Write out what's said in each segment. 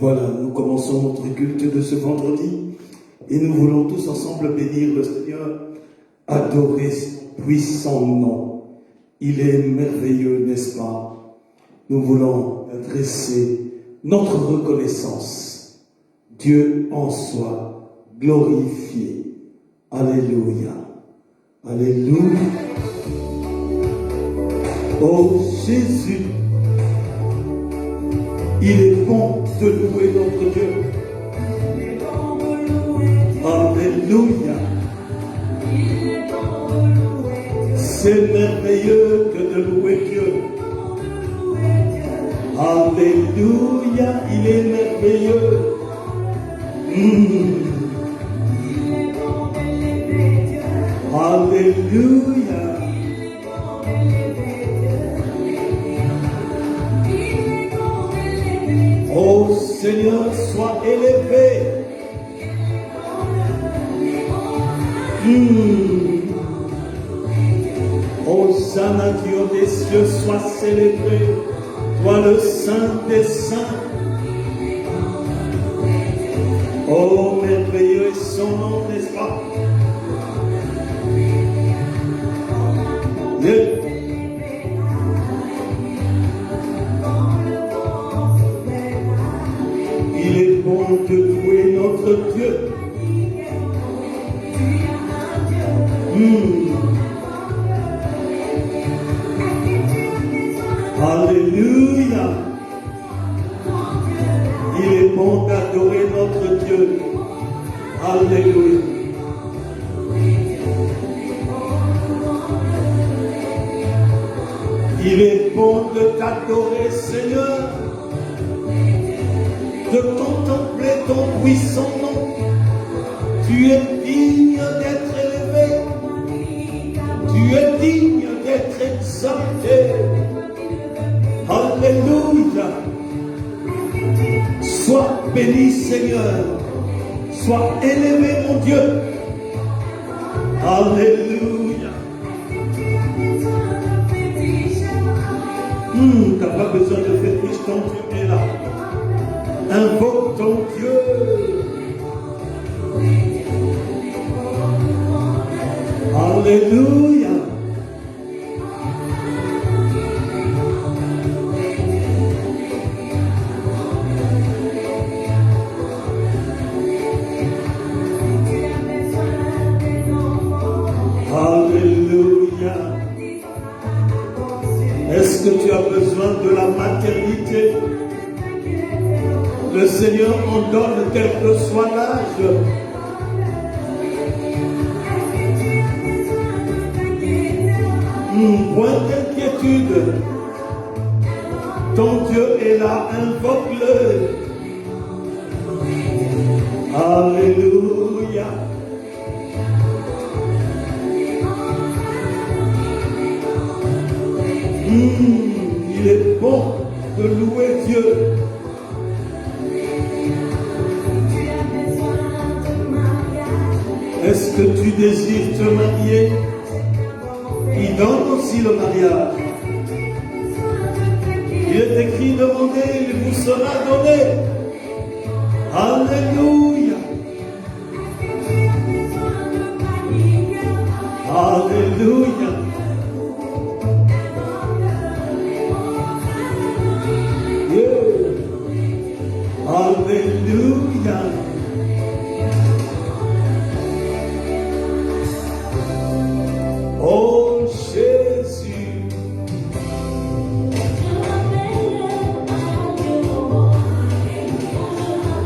Voilà, nous commençons notre culte de ce vendredi et nous voulons tous ensemble bénir le Seigneur, adorer son puissant nom. Il est merveilleux, n'est-ce pas? Nous voulons adresser notre reconnaissance. Dieu en soit glorifié. Alléluia. Alléluia. Oh Jésus, il est bon de louer notre Dieu. Alléluia. C'est merveilleux que de louer Dieu. Alléluia, il est merveilleux. Alléluia. Oh Seigneur, sois élevé. Hosanna, Dieu des cieux, sois célébré. Toi le Saint des Saints. Oh, merveilleux est son nom, n'est-ce pas? Il est bon de louer notre Dieu. Alléluia. Il est bon d'adorer notre Dieu. Alléluia. Il est bon de t'adorer, Seigneur, de contempler ton puissant nom. Tu es digne d'être élevé. Tu es digne d'être exalté. Alléluia. Sois béni, Seigneur. Sois élevé, mon Dieu. Alléluia. Tu n'as pas besoin de fétiche, ton Dieu est là. Invoque ton Dieu. Alléluia. Alléluia. Est-ce que tu as besoin de la maternité? Le Seigneur en donne quel que soit l'âge. Point d'inquiétude. Ton Dieu est là, invoque-le. Alléluia. Il est bon de louer Dieu. Est-ce que tu désires te marier? Il donne aussi le mariage. Il est écrit, demandez, il vous sera donné. Alléluia. Alléluia. Alléluia. Oh Jésus.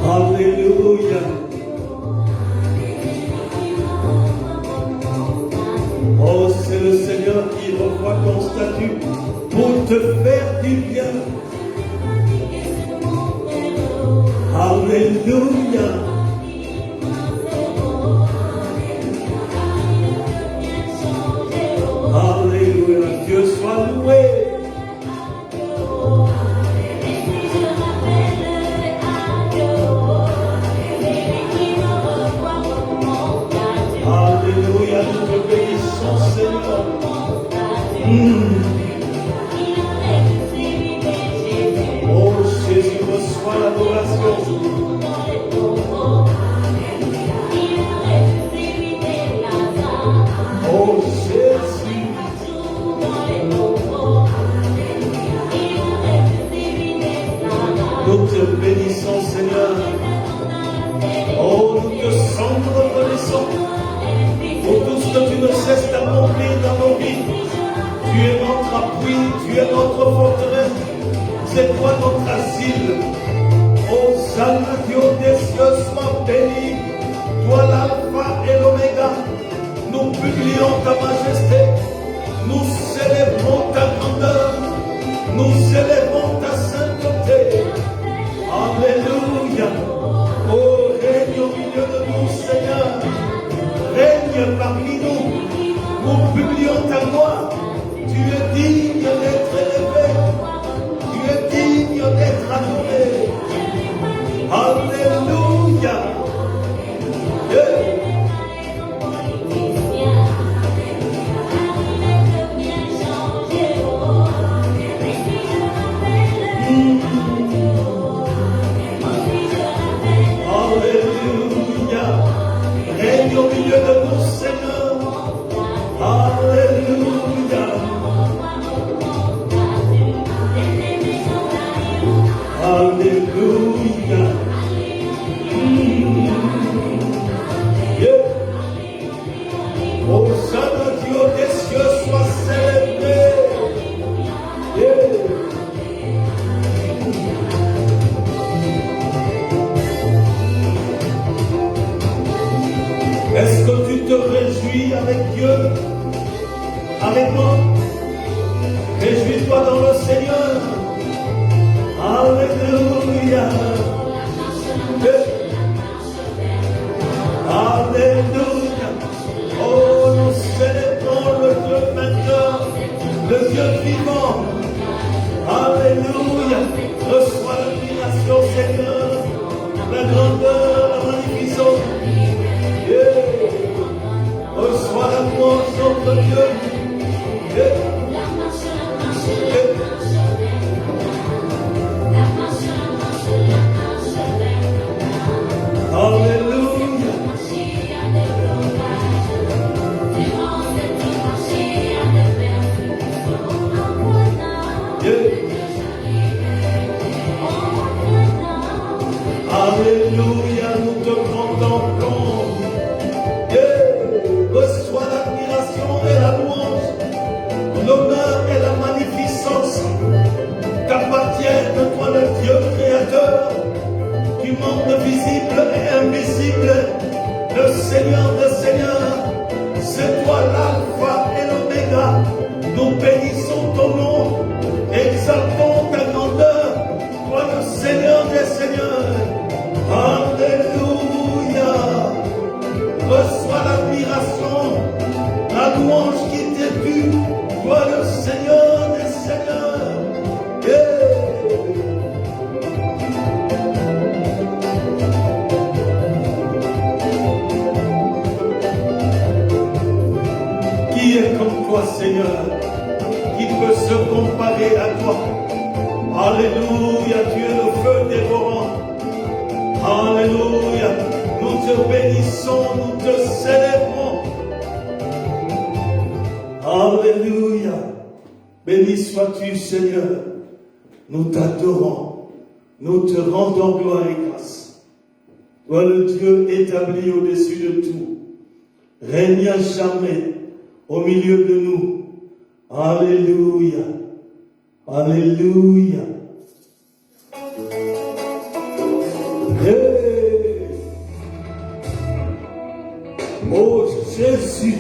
Alléluia. Oh, c'est le Seigneur qui revoit ton statut pour te faire du bien. Alléluia. Alléluia. Dieu soit loué. Alléluia. Nous te bénissons, Seigneur. Oh Jésus, reçois reçois l'adoration. Oh Jésus. Nous te bénissons, Seigneur. Oh, nous te sommes reconnaissants pour tout ce que tu ne cesses d'accomplir dans nos vies. Tu es notre appui, tu es notre forteresse. C'est toi notre asile. Oh, Saint Dieu des cieux, sois béni. Toi l'alpha et l'oméga. Nous publions ta majesté. Nous célébrons ta grandeur. Nous célébrons ta sainteté. Alléluia. Oh, règne au milieu de nous, Seigneur. Règne parmi nous. Nous publions ta gloire. Tu es digne d'être élevé. Tu es digne d'être adoré. Alléluia. Yeah. Alléluia. Règne au milieu de nous, Seigneur. Alléluia. Alléluia. Yeah. Oh, Saint Dieu des cieux, sois célébré. Yeah. Est-ce que tu te réjouis avec Dieu, avec moi? Réjouis-toi dans le Seigneur. Alléluia. Alléluia. Oh, nous célébrons le Dieu vainqueur, le Dieu vivant. Alléluia. Reçois l'admiration, Seigneur, la grandeur, la magnificence. Yeah. Reçois la louange, notre Dieu. Yeah. Alléluia. Yeah. Alléluia, nous te contemplons. Yeah. Reçois l'admiration et la louange, l'honneur et la magnificence t'appartiennent, toi le Dieu créateur, du monde visible et invisible, le Seigneur des Seigneurs. C'est toi l'alpha et l'oméga. Nous bénissons ton nom, exaltons ta grandeur, toi le Seigneur des Seigneurs. Alléluia. Reçois l'admiration, la louange qui t'est due, toi le Seigneur des Seigneurs. Yeah. Qui est comme toi, Seigneur? Qui peut se comparer à toi? Alléluia, tu es le feu dévorant. Alléluia, nous te bénissons, nous te célébrons. Alléluia, béni sois-tu, Seigneur. Nous t'adorons, nous te rendons gloire et grâce. Toi le Dieu établi au-dessus de tout, règne à jamais au milieu de nous. Alléluia. Alléluia. Hey. Oh Jésus.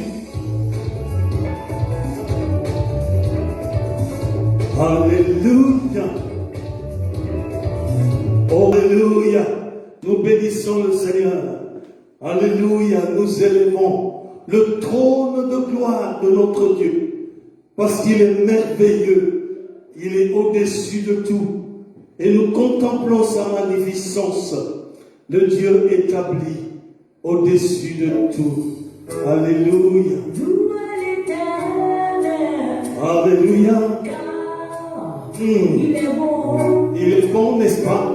Alléluia. Alléluia. Nous bénissons le Seigneur. Alléluia. Nous élevons le trône de gloire de notre Dieu, parce qu'il est merveilleux, il est au-dessus de tout, et nous contemplons sa magnificence, le Dieu établi au-dessus de tout. Alléluia. Alléluia. Il est bon, n'est-ce pas?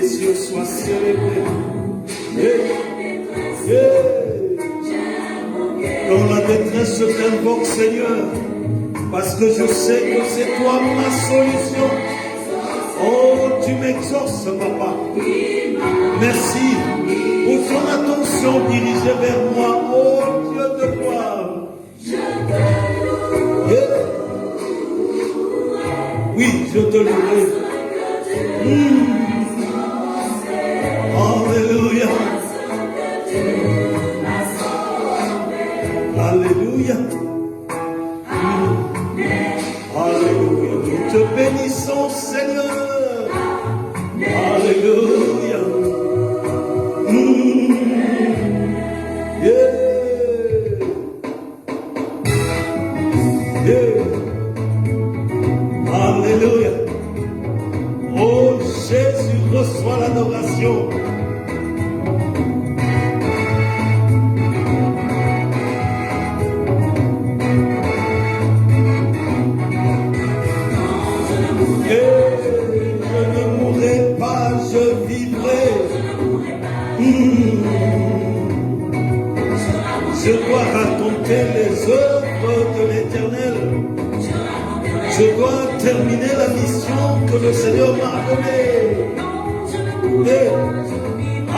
des cieux soit célébré. Dans la détresse, je t'invoque, Seigneur, parce que je sais que c'est toi ma solution. Oh, tu m'exauces, Papa. Merci pour ton attention dirigée vers moi. Oh, Dieu de gloire. Oui, je te louerai. Alléluia. Alléluia. Alléluia. Nous te bénissons, Seigneur. Alléluia. Yeah. Yeah. Alléluia. Oh Jésus, reçois l'adoration. Je dois raconter les œuvres de l'Éternel. Je dois terminer la mission que le Seigneur m'a donnée.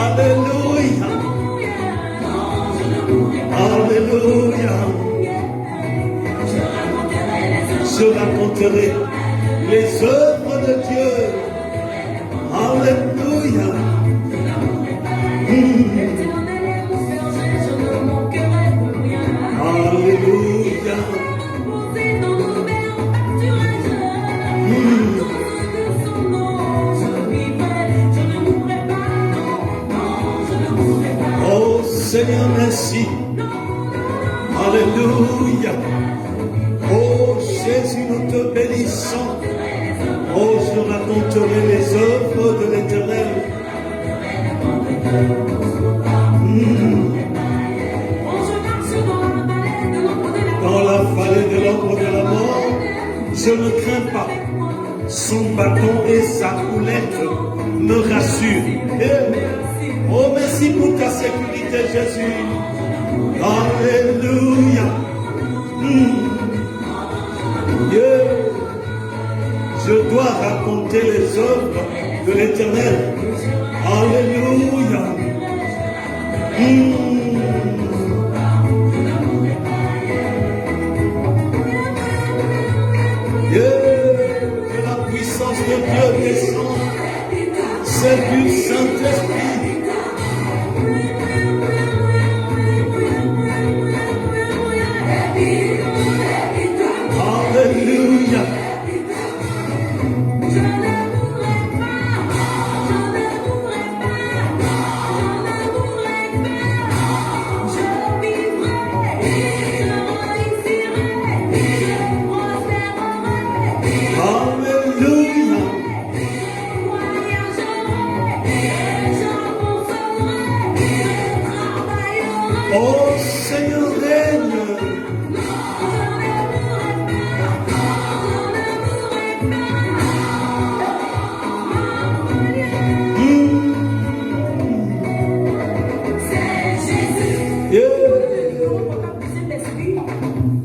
Alléluia. Alléluia. Je raconterai les œuvres de Dieu. Alléluia. Alléluia. Oh Seigneur, merci. Alléluia. Oh Jésus, nous te bénissons. Oh, je raconterai les œuvres de l'Éternel. Dans la vallée de l'ombre de la mort, je ne crains pas. Son bâton et sa houlette me rassurent. Oh, merci pour ta sécurité, Jésus. Alléluia. Je dois raconter les œuvres de l'Éternel. Alléluia. Que la puissance de Dieu descende. C'est du Saint-Esprit. Alléluia. Oh Seigneur, règne.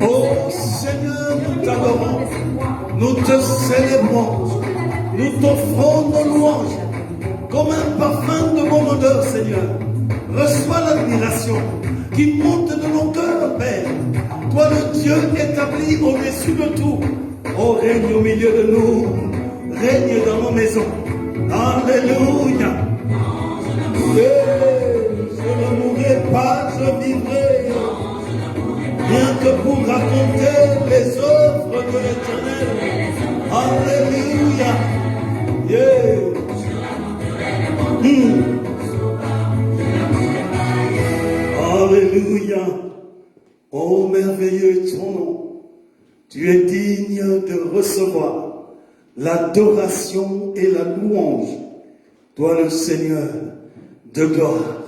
Oh Seigneur, nous t'adorons, nous te célébrons, nous t'offrons nos louanges comme un parfum de mon odeur, Seigneur. Reçois l'admiration qui monte de nos cœurs, Père. Toi, le Dieu établi au-dessus de tout. Oh, règne au milieu de nous. Règne dans nos maisons. Alléluia. Je ne mourrai pas, je vivrai. Rien que pour raconter les œuvres de l'Éternel. Alléluia. Alléluia. Oh, merveilleux est ton nom. Tu es digne de recevoir l'adoration et la louange. Toi le Seigneur de gloire.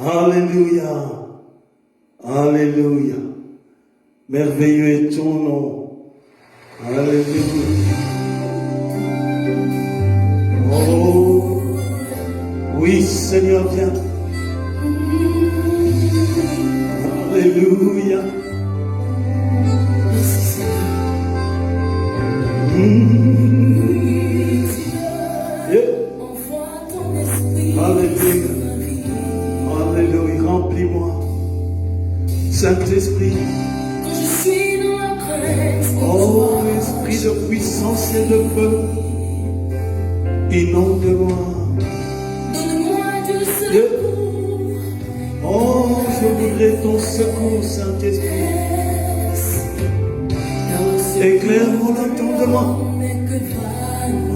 Alléluia. Alléluia. Merveilleux est ton nom. Alléluia. Oh, Oui, Seigneur, viens. Alléluia. Alléluia. Alléluia. Remplis-moi. Saint-Esprit. Oh, esprit de puissance et de feu. Inonde-moi. Oh, je voudrais ton secours, Saint-Esprit. Éclaire mon entendement.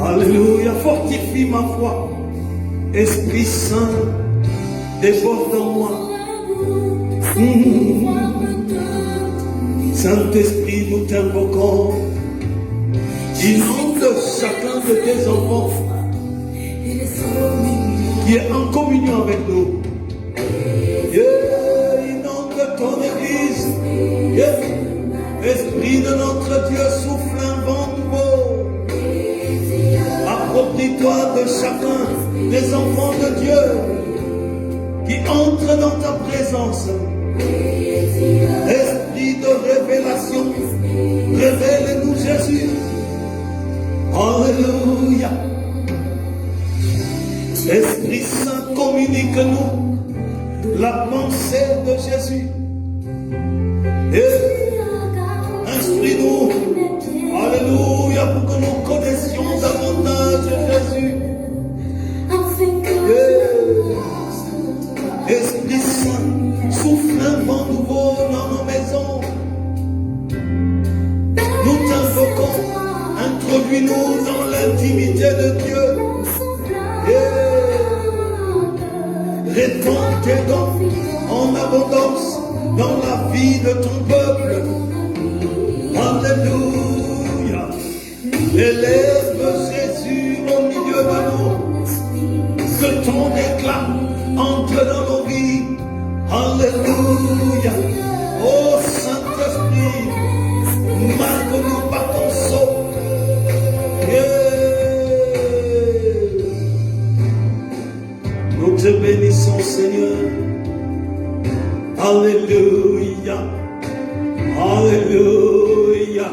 Alléluia. Fortifie ma foi. Esprit Saint, déborde en moi. Saint-Esprit, nous t'invoquons. Inonde chacun de tes enfants qui est en communion avec nous. Inonde ton Église. Esprit de notre Dieu, souffle un vent nouveau. Approprie-toi de chacun des enfants de Dieu qui entrent dans ta présence. Esprit de révélation, révèle-nous Jésus. Alléluia. Esprit Saint, communique-nous la pensée de Jésus. Et instruis-nous, alléluia, pour que nous connaissions davantage Jésus. Esprit Saint, souffle un vent nouveau dans nos maisons. Nous t'invoquons, introduis-nous dans l'intimité de Dieu. Répands tes dons en abondance dans la vie de ton peuple. Alléluia. Élève Jésus au milieu de nous. Que ton éclat entre dans nos vies. Alléluia. Oh Saint-Esprit, marque-nous par ton sceau. Nous te bénissons, Seigneur. Alléluia. Alléluia.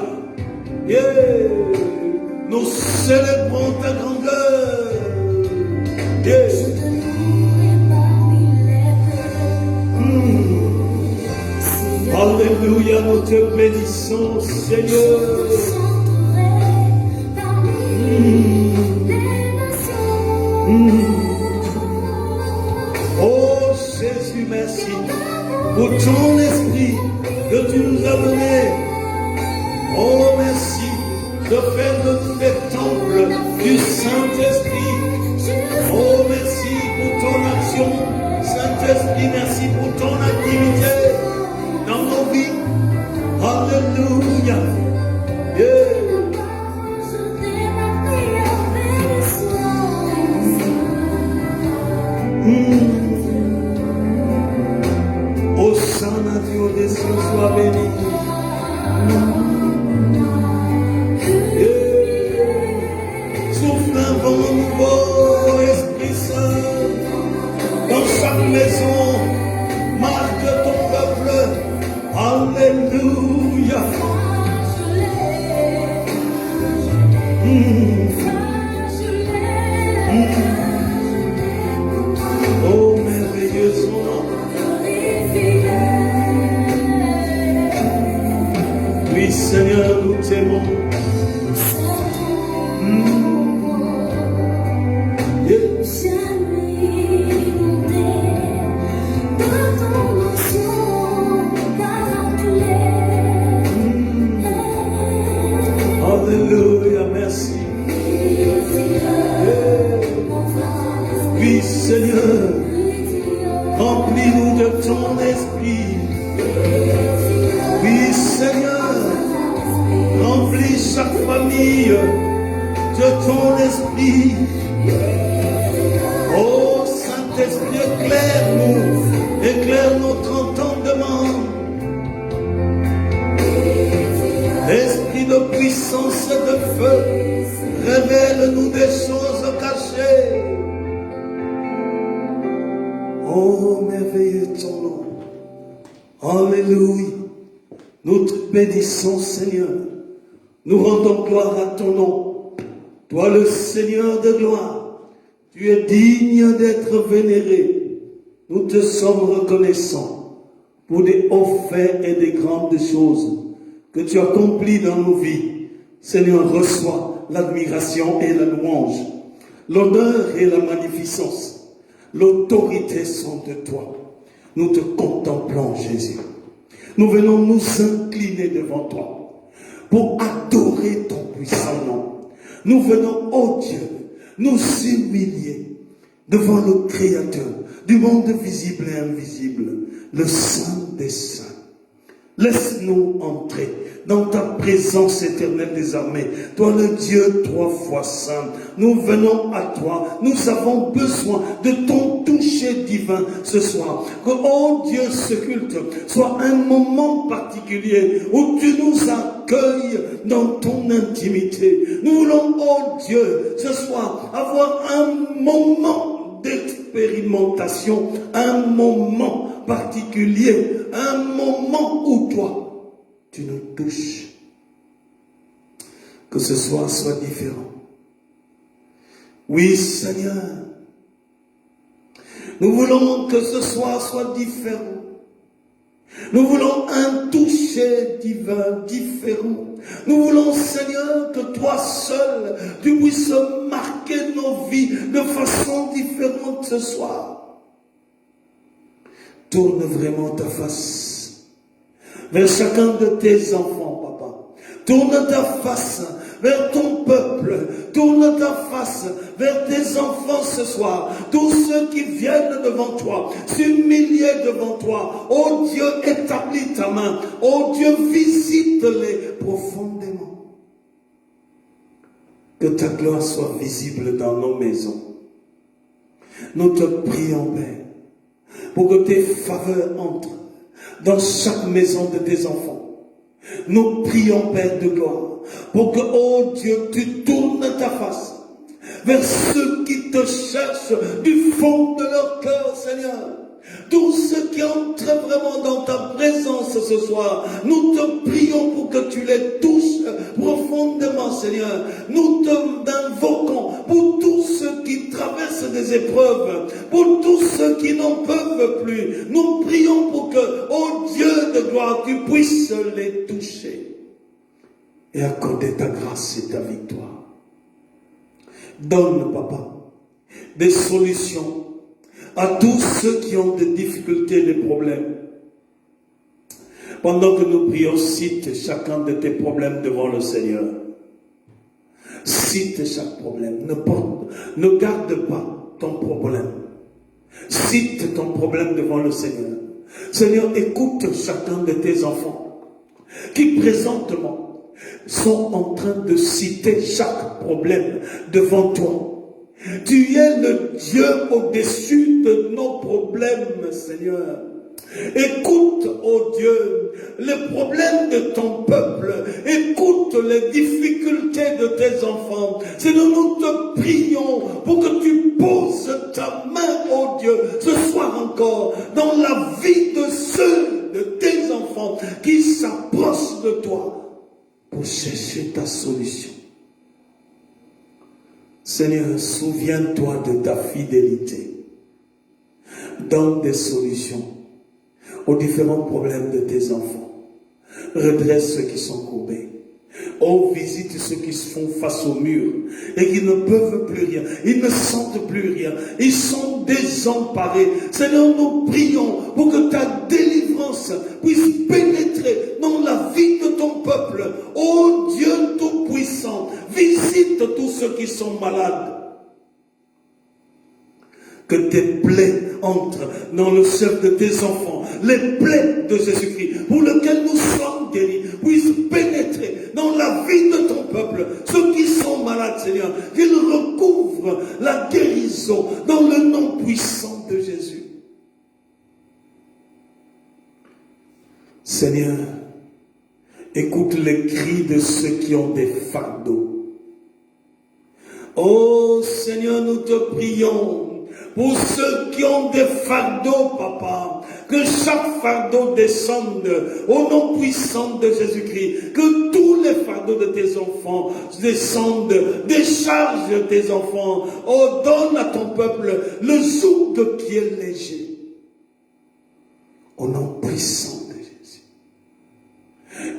Nous célébrons ta grandeur. Alléluia, nous te bénissons, Seigneur. Oh Jésus, merci pour ton esprit que tu nous as donné. Oh merci de faire de nous des temples du Saint-Esprit. Oh merci pour ton action. Saint-Esprit, merci pour ton activité dans nos vies. Alléluia. Hosanna, Dieu des cieux, sois béni. Souffle un vent nouveau, Esprit Saint, dans chaque maison, marque ton peuple. Alléluia. Oh, merveilleux son nom. Oui, Seigneur, nous t'aimons. Alléluia, merci. Oui, Seigneur, remplis-nous de ton esprit. Oui, Seigneur, remplis chaque famille de ton esprit. Oh, Saint-Esprit, éclaire-nous, éclaire notre entendement. Esprit de puissance et de feu, révèle-nous des choses cachées. Oh, merveilleux ton nom. Alléluia. Nous te bénissons, Seigneur. Nous rendons gloire à ton nom. Toi, le Seigneur de gloire, tu es digne d'être vénéré. Nous te sommes reconnaissants pour des hauts faits et des grandes choses que tu accomplis dans nos vies. Seigneur, reçois l'admiration et la louange, l'honneur et la magnificence. L'autorité sont de toi. Nous te contemplons, Jésus. Nous venons nous incliner devant toi pour adorer ton puissant nom. Nous venons, ô Dieu, nous humilier devant le Créateur du monde visible et invisible, le Saint des Saints. Laisse-nous entrer dans ta présence éternelle des armées. Toi le Dieu 3 fois saint, nous venons à toi. Nous avons besoin de ton toucher divin ce soir. Que, oh Dieu, ce culte soit un moment particulier où tu nous accueilles dans ton intimité. Nous voulons, oh Dieu, ce soir avoir un moment d'expérimentation, un moment particulier, un moment où toi, tu nous touches. Que ce soir soit différent. Oui, Seigneur, nous voulons que ce soir soit différent. Nous voulons un toucher divin, différent. Nous voulons, Seigneur, que toi seul, tu puisses marquer nos vies de façon différente ce soir. Tourne vraiment ta face vers chacun de tes enfants, papa. Tourne ta face vers ton peuple. Tourne ta face vers tes enfants ce soir. Tous ceux qui viennent devant toi, s'humilier devant toi. Oh Dieu, établis ta main. Oh Dieu, visite-les profondément. Que ta gloire soit visible dans nos maisons. Nous te prions, Père, pour que tes faveurs entrent dans chaque maison de tes enfants. Nous prions, Père de gloire, pour que, oh Dieu, tu tournes ta face vers ceux qui te cherchent du fond de leur cœur, Seigneur. Tous ceux qui entrent vraiment dans ta présence ce soir, nous te prions pour que tu les touches profondément, Seigneur. Nous t'invoquons pour tous ceux qui traversent des épreuves, pour tous ceux qui n'en peuvent plus. Nous prions pour que, ô Dieu de gloire, tu puisses les toucher et accorder ta grâce et ta victoire. Donne, Papa, des solutions à tous ceux qui ont des difficultés, des problèmes. Pendant que nous prions, cite chacun de tes problèmes devant le Seigneur. Cite chaque problème. Ne garde pas ton problème. Cite ton problème devant le Seigneur. Seigneur, écoute chacun de tes enfants qui présentement sont en train de citer chaque problème devant toi. Tu es le Dieu au-dessus de nos problèmes, Seigneur. Écoute, oh Dieu, les problèmes de ton peuple. Écoute les difficultés de tes enfants. Seigneur, nous te prions pour que tu poses ta main, oh Dieu, ce soir encore, dans la vie de ceux de tes enfants qui s'approchent de toi pour chercher ta solution. Seigneur, souviens-toi de ta fidélité. Donne des solutions aux différents problèmes de tes enfants. Redresse ceux qui sont courbés. Oh, visite ceux qui se font face au mur et qui ne peuvent plus rien. Ils ne sentent plus rien. Ils sont désemparés. Seigneur, nous prions pour que ta délivrance puisse pénétrer dans la vie de ton peuple. Oh Dieu Tout-Puissant, visite tous ceux qui sont malades. Que tes plaies entrent dans le cœur de tes enfants. Les plaies de Jésus-Christ, pour lesquelles nous sommes guéris, puissent pénétrer dans la vie de ton peuple. Ceux qui sont malades, Seigneur, qu'ils recouvrent la guérison dans le nom puissant de Jésus. Seigneur, écoute les cris de ceux qui ont des fardeaux. Oh Seigneur, nous te prions Pour ceux qui ont des fardeaux, papa, que chaque fardeau descende au nom puissant de Jésus-Christ. Que tous les fardeaux de tes enfants descendent. Décharge tes enfants. Oh, donne à ton peuple le joug qui est léger. Au nom puissant de Jésus.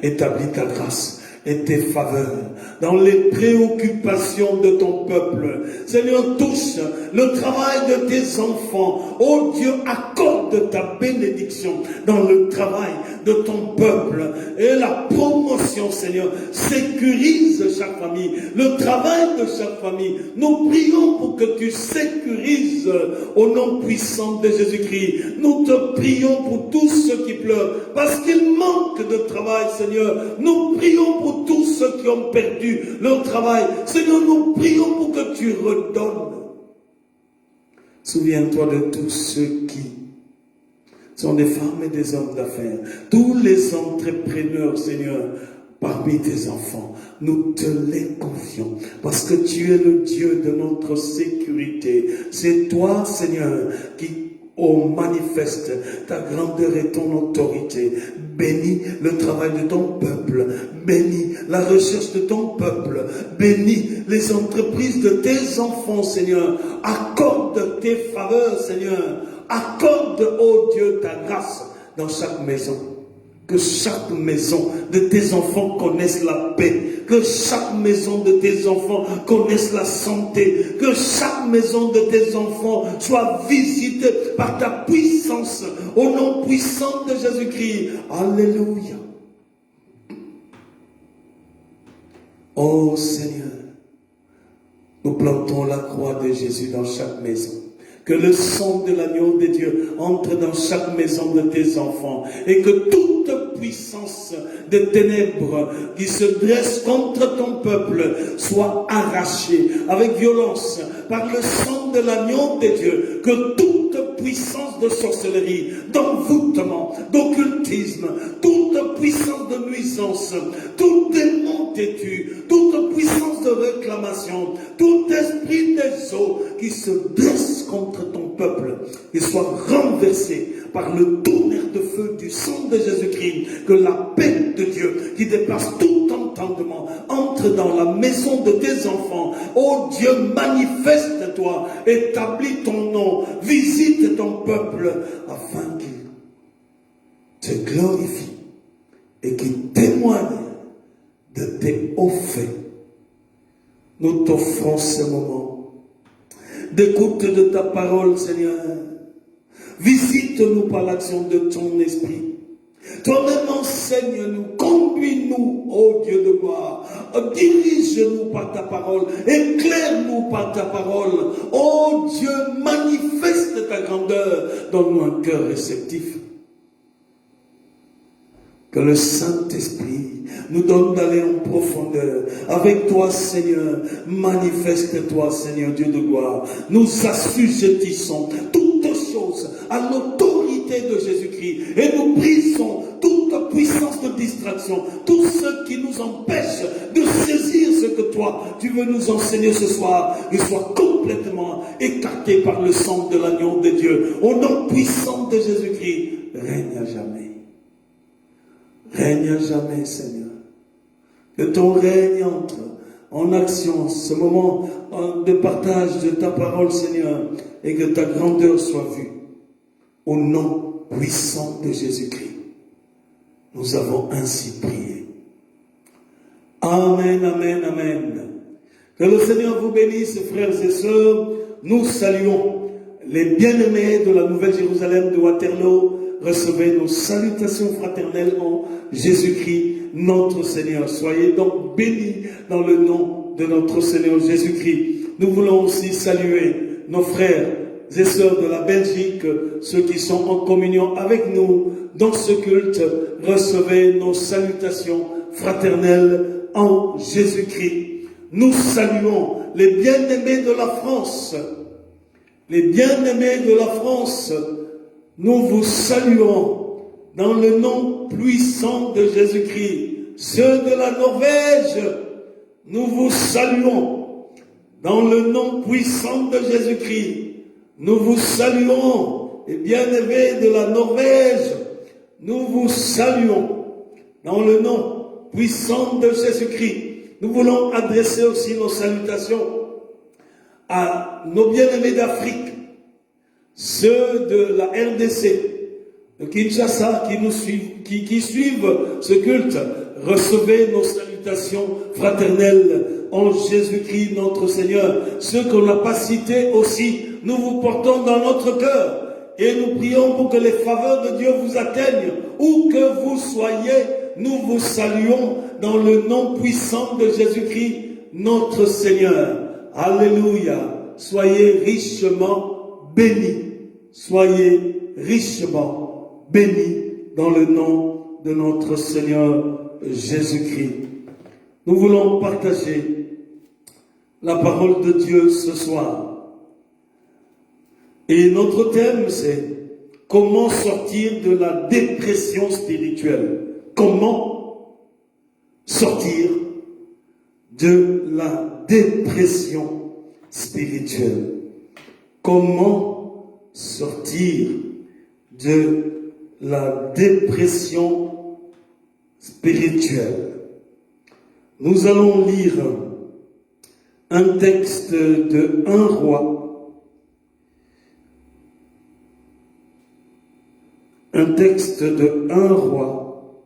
Établis ta grâce et tes faveurs dans les préoccupations de ton peuple. Seigneur, touche le travail de tes enfants. Oh Dieu, accorde ta bénédiction dans le travail de ton peuple. Et la promotion, Seigneur, sécurise chaque famille, le travail de chaque famille. Nous prions pour que tu sécurises au nom puissant de Jésus-Christ. Nous te prions pour tous ceux qui pleurent parce qu'il manque de travail, Seigneur. Nous prions pour tous ceux qui ont perdu leur travail. Seigneur, nous prions pour que tu redonnes. Souviens-toi de tous ceux qui sont des femmes et des hommes d'affaires. Tous les entrepreneurs, Seigneur, parmi tes enfants. Nous te les confions parce que tu es le Dieu de notre sécurité. C'est toi, Seigneur, qui manifeste ta grandeur et ton autorité. Bénis le travail de ton peuple. Bénis la recherche de ton peuple. Bénis les entreprises de tes enfants, Seigneur. Accorde tes faveurs, Seigneur. Accorde, ô Dieu, ta grâce dans chaque maison. Que chaque maison de tes enfants connaisse la paix. Que chaque maison de tes enfants connaisse la santé. Que chaque maison de tes enfants soit visitée par ta puissance. Au nom puissant de Jésus-Christ. Alléluia. Oh Seigneur, nous plantons la croix de Jésus dans chaque maison. Que le sang de l'agneau de Dieu entre dans chaque maison de tes enfants. Et que toute puissance des ténèbres qui se dresse contre ton peuple soit arrachée avec violence par le sang de l'agneau de Dieu. Que toute puissance de sorcellerie, d'envoûtement, d'occultisme, toute puissance de nuisance, tout démon têtu, toute puissance de réclamation, tout esprit des eaux qui se dresse contre ton peuple, qu'il soit renversé par le tonnerre de feu du sang de Jésus-Christ. Que la paix de Dieu, qui dépasse tout entendement, entre dans la maison de tes enfants. Oh Dieu, manifeste-toi, établis ton nom, visite ton peuple, afin qu'il te glorifie et qu'il témoigne de tes hauts faits. Nous t'offrons ce moment d'écoute de ta parole, Seigneur. Visite-nous par l'action de ton esprit. Toi-même enseigne-nous, conduis-nous, ô Dieu de gloire. Dirige-nous par ta parole, éclaire-nous par ta parole. Ô Dieu, manifeste ta grandeur, donne-nous un cœur réceptif. Que le Saint-Esprit nous donne d'aller en profondeur. Avec toi, Seigneur, manifeste-toi, Seigneur Dieu de gloire. Nous assujettissons toutes choses à l'autorité de Jésus-Christ. Et nous brisons toute puissance de distraction, tout ce qui nous empêche de saisir ce que toi, tu veux nous enseigner ce soir, qu'il soit complètement écarté par le sang de l'agneau de Dieu. Au nom puissant de Jésus-Christ, règne à jamais. Règne à jamais, Seigneur. Que ton règne entre en action, ce moment de partage de ta parole, Seigneur, et que ta grandeur soit vue. Au nom puissant de Jésus-Christ, nous avons ainsi prié. Amen, amen, amen. Que le Seigneur vous bénisse, frères et sœurs. Nous saluons les bien-aimés de la Nouvelle Jérusalem de Waterloo. Recevez nos salutations fraternelles en Jésus-Christ, notre Seigneur. Soyez donc bénis dans le nom de notre Seigneur Jésus-Christ. Nous voulons aussi saluer nos frères et sœurs de la Belgique, ceux qui sont en communion avec nous dans ce culte. Recevez nos salutations fraternelles en Jésus-Christ. Nous saluons les bien-aimés de la France. Les bien-aimés de la France, nous vous saluons dans le nom puissant de Jésus-Christ. Ceux de la Norvège, nous vous saluons dans le nom puissant de Jésus-Christ. Nous vous saluons, et bien-aimés de la Norvège, nous vous saluons dans le nom puissant de Jésus-Christ. Nous voulons adresser aussi nos salutations à nos bien-aimés d'Afrique, ceux de la RDC, de Kinshasa, qui nous suivent, qui suivent ce culte. Recevez nos salutations fraternelles en Jésus-Christ notre Seigneur. Ceux qu'on n'a pas cités aussi, nous vous portons dans notre cœur et nous prions pour que les faveurs de Dieu vous atteignent. Où que vous soyez, nous vous saluons dans le nom puissant de Jésus-Christ notre Seigneur. Alléluia. Soyez richement bénis. Soyez richement bénis dans le nom de notre Seigneur Jésus-Christ. Nous voulons partager la parole de Dieu ce soir. Et notre thème, c'est comment sortir de la dépression spirituelle. Comment sortir de la dépression spirituelle. Comment sortir de la dépression spirituelle. Nous allons lire un texte de 1 Roi. Un texte de 1 Roi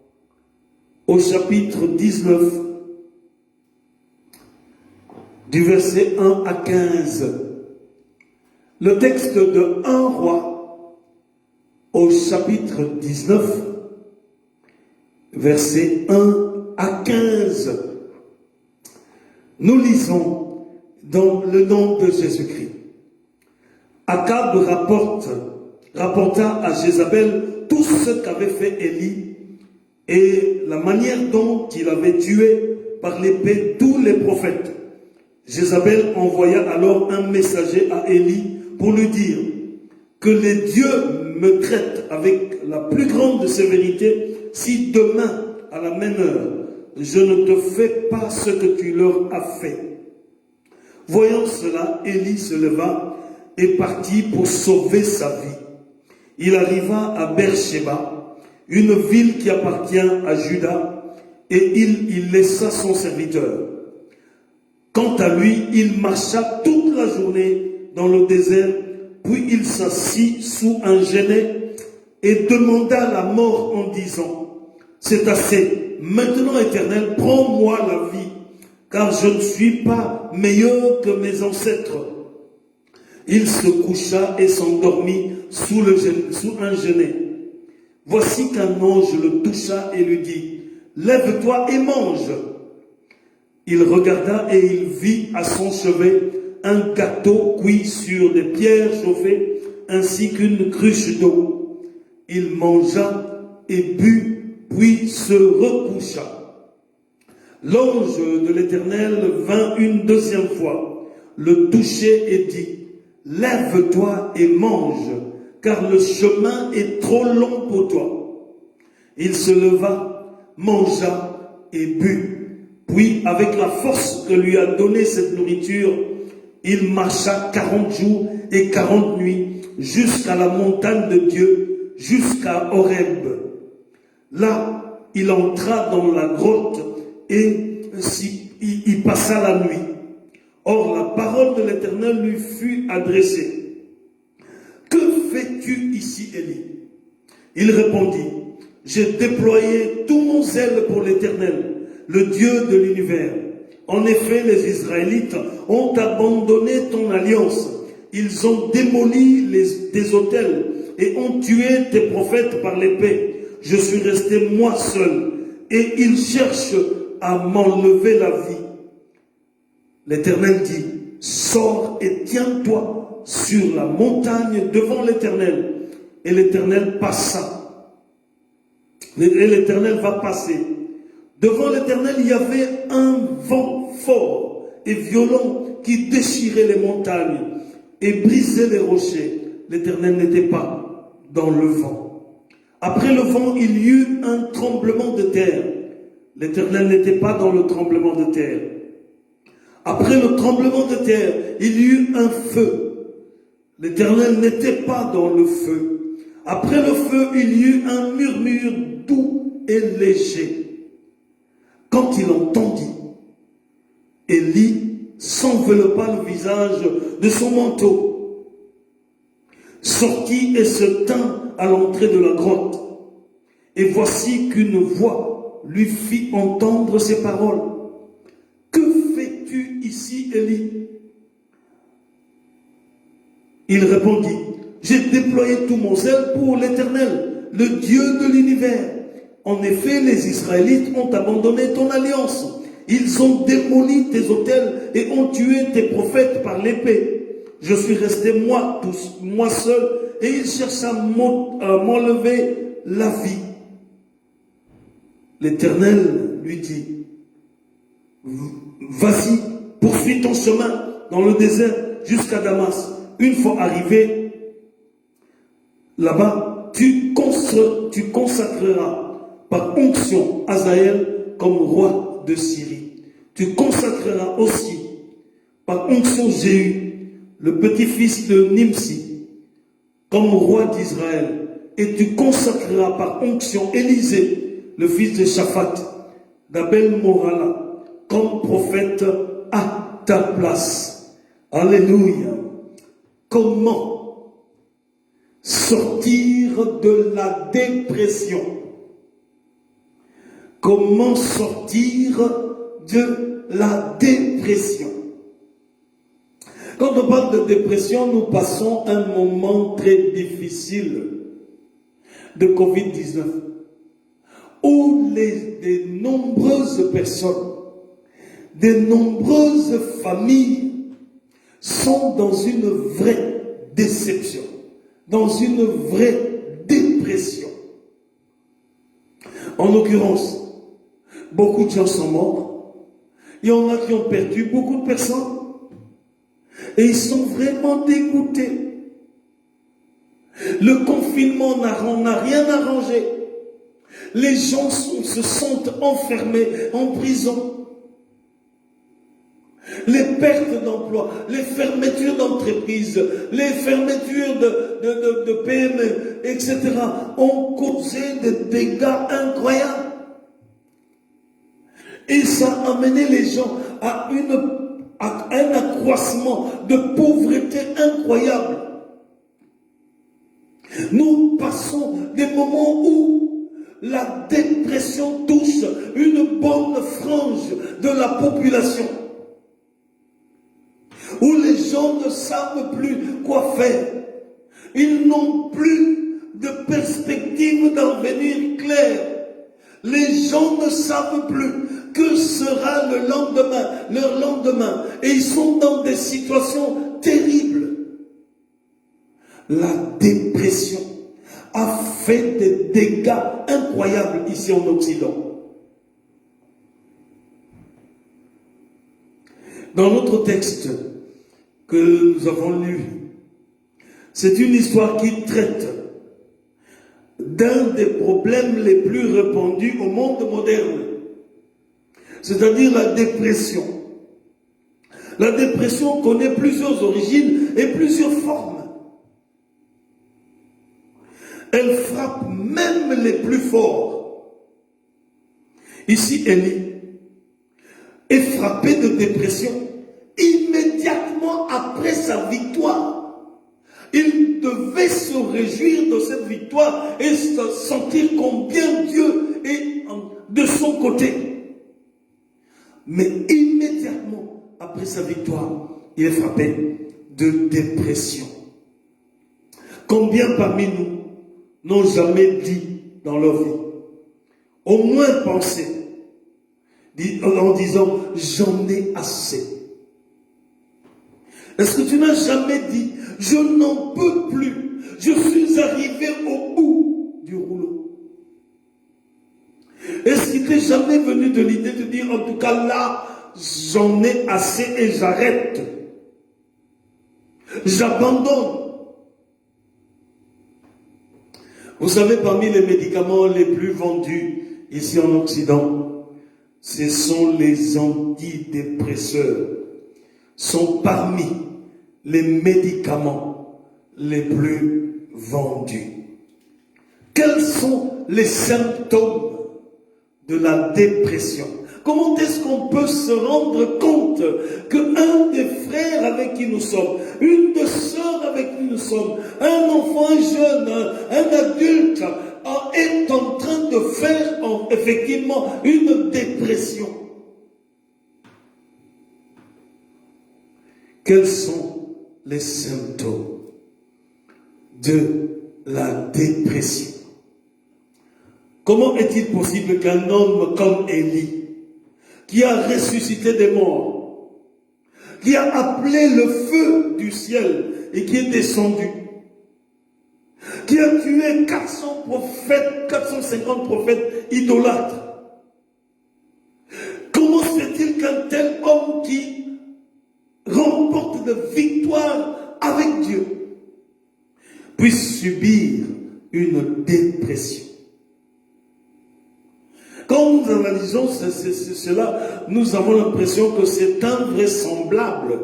au chapitre 19 du verset 1 à 15. Le texte de 1 Roi au chapitre 19 verset 1 à 15. Nous lisons dans le nom de Jésus-Christ. Akab rapporta à Jézabel tout ce qu'avait fait Élie et la manière dont il avait tué par l'épée tous les prophètes. Jézabel envoya alors un messager à Élie pour lui dire que les dieux me traitent avec la plus grande sévérité si demain, à la même heure, je ne te fais pas ce que tu leur as fait. Voyant cela, Élie se leva et partit pour sauver sa vie. Il arriva à Beersheba, une ville qui appartient à Juda, et il y laissa son serviteur. Quant à lui, il marcha toute la journée dans le désert, puis il s'assit sous un genêt et demanda la mort en disant: c'est assez. Maintenant, Éternel, prends-moi la vie, car je ne suis pas meilleur que mes ancêtres. Il se coucha et s'endormit sous un genêt. Voici qu'un ange le toucha et lui dit: lève-toi et mange. Il regarda et il vit à son chevet un gâteau cuit sur des pierres chauffées, ainsi qu'une cruche d'eau. Il mangea et but, puis se recoucha. L'ange de l'Éternel vint une deuxième fois, le toucher et dit: lève-toi et mange, car le chemin est trop long pour toi. Il se leva, mangea et but. Puis, avec la force que lui a donnée cette nourriture, il marcha 40 jours et 40 nuits jusqu'à la montagne de Dieu, jusqu'à Horeb. Là, il entra dans la grotte et y passa la nuit. Or, la parole de l'Éternel lui fut adressée. Que fais-tu ici, Élie? Il répondit: j'ai déployé tout mon zèle pour l'Éternel, le Dieu de l'univers. En effet, les Israélites ont abandonné ton alliance. Ils ont démoli des autels et ont tué tes prophètes par l'épée. Je suis resté moi seul, et ils cherchent à m'enlever la vie. L'Éternel dit: sors et tiens-toi sur la montagne devant l'Éternel. Et l'Éternel passa. Et l'Éternel va passer. Devant l'Éternel, il y avait un vent fort et violent qui déchirait les montagnes et brisait les rochers. L'Éternel n'était pas dans le vent. Après le vent, il y eut un tremblement de terre. L'Éternel n'était pas dans le tremblement de terre. Après le tremblement de terre, il y eut un feu. L'Éternel n'était pas dans le feu. Après le feu, il y eut un murmure doux et léger. Quand il entendit, Élie s'enveloppa le visage de son manteau, sortit et se tint à l'entrée de la grotte. Et voici qu'une voix lui fit entendre ces paroles. Que fais-tu ici, Élie? Il répondit, j'ai déployé tout mon zèle pour l'Éternel, le Dieu de l'univers. En effet, les Israélites ont abandonné ton alliance. Ils ont démoli tes autels et ont tué tes prophètes par l'épée. Je suis resté moi seul, et ils cherchent à m'enlever la vie. L'Éternel lui dit, vas-y, poursuis ton chemin dans le désert jusqu'à Damas. Une fois arrivé là-bas, tu consacreras par onction Hazaël comme roi de Syrie. Tu consacreras aussi par onction Jéhu, le petit-fils de Nimsi, comme roi d'Israël. Et tu consacreras par onction Élisée, le fils de Shaphat, d'Abel Morala, comme prophète à ta place. Alléluia. Comment sortir de la dépression? Comment sortir de la dépression? Quand on parle de dépression, nous passons un moment très difficile de Covid-19 où de nombreuses personnes, de nombreuses familles sont dans une vraie déception, dans une vraie dépression. En l'occurrence, beaucoup de gens sont morts. Il y en a qui ont perdu beaucoup de personnes. Et ils sont vraiment dégoûtés. Le confinement n'a rien arrangé. Les gens se sentent enfermés en prison. Les pertes d'emploi, les fermetures d'entreprises, les fermetures de PME, etc. ont causé des dégâts incroyables. Et ça a amené les gens à un accroissement de pauvreté incroyable. Nous passons des moments où la dépression touche une bonne frange de la population, où les gens ne savent plus quoi faire. Ils n'ont plus de perspective d'avenir clair. Les gens ne savent plus que sera le lendemain, leur lendemain. Et ils sont dans des situations terribles. La dépression a fait des dégâts incroyables ici en Occident. Dans notre texte que nous avons lu, c'est une histoire qui traite d'un des problèmes les plus répandus au monde moderne, c'est-à-dire la dépression. La dépression connaît plusieurs origines et plusieurs formes. Elle frappe même les plus forts. Ici, Élie est frappé de dépression immédiatement après sa victoire. Il devait se réjouir de cette victoire et se sentir combien Dieu est de son côté. Mais immédiatement après sa victoire, il est frappé de dépression. Combien parmi nous n'ont jamais dit dans leur vie, au moins pensé, en disant « j'en ai assez ». Est-ce que tu n'as jamais dit « je n'en peux plus, je suis arrivé au bout du rouleau ». Est-ce qu'il t'est jamais venu de l'idée de dire « en tout cas là, j'en ai assez et j'arrête, j'abandonne ». Vous savez, parmi les médicaments les plus vendus ici en Occident, ce sont les antidépresseurs. Sont parmi les médicaments les plus vendus. Quels sont les symptômes de la dépression? Comment est-ce qu'on peut se rendre compte qu'un des frères avec qui nous sommes, une des sœurs avec qui nous sommes, un enfant, un jeune, un adulte est en train de faire effectivement une dépression? Quels sont les symptômes de la dépression? Comment est-il possible qu'un homme comme Élie, qui a ressuscité des morts, qui a appelé le feu du ciel et qui est descendu, qui a tué 400 prophètes, 450 prophètes idolâtres, comment se fait-il qu'un tel homme qui remporte de victoires avec Dieu puisse subir une dépression? Quand nous analysons cela, nous avons l'impression que c'est invraisemblable.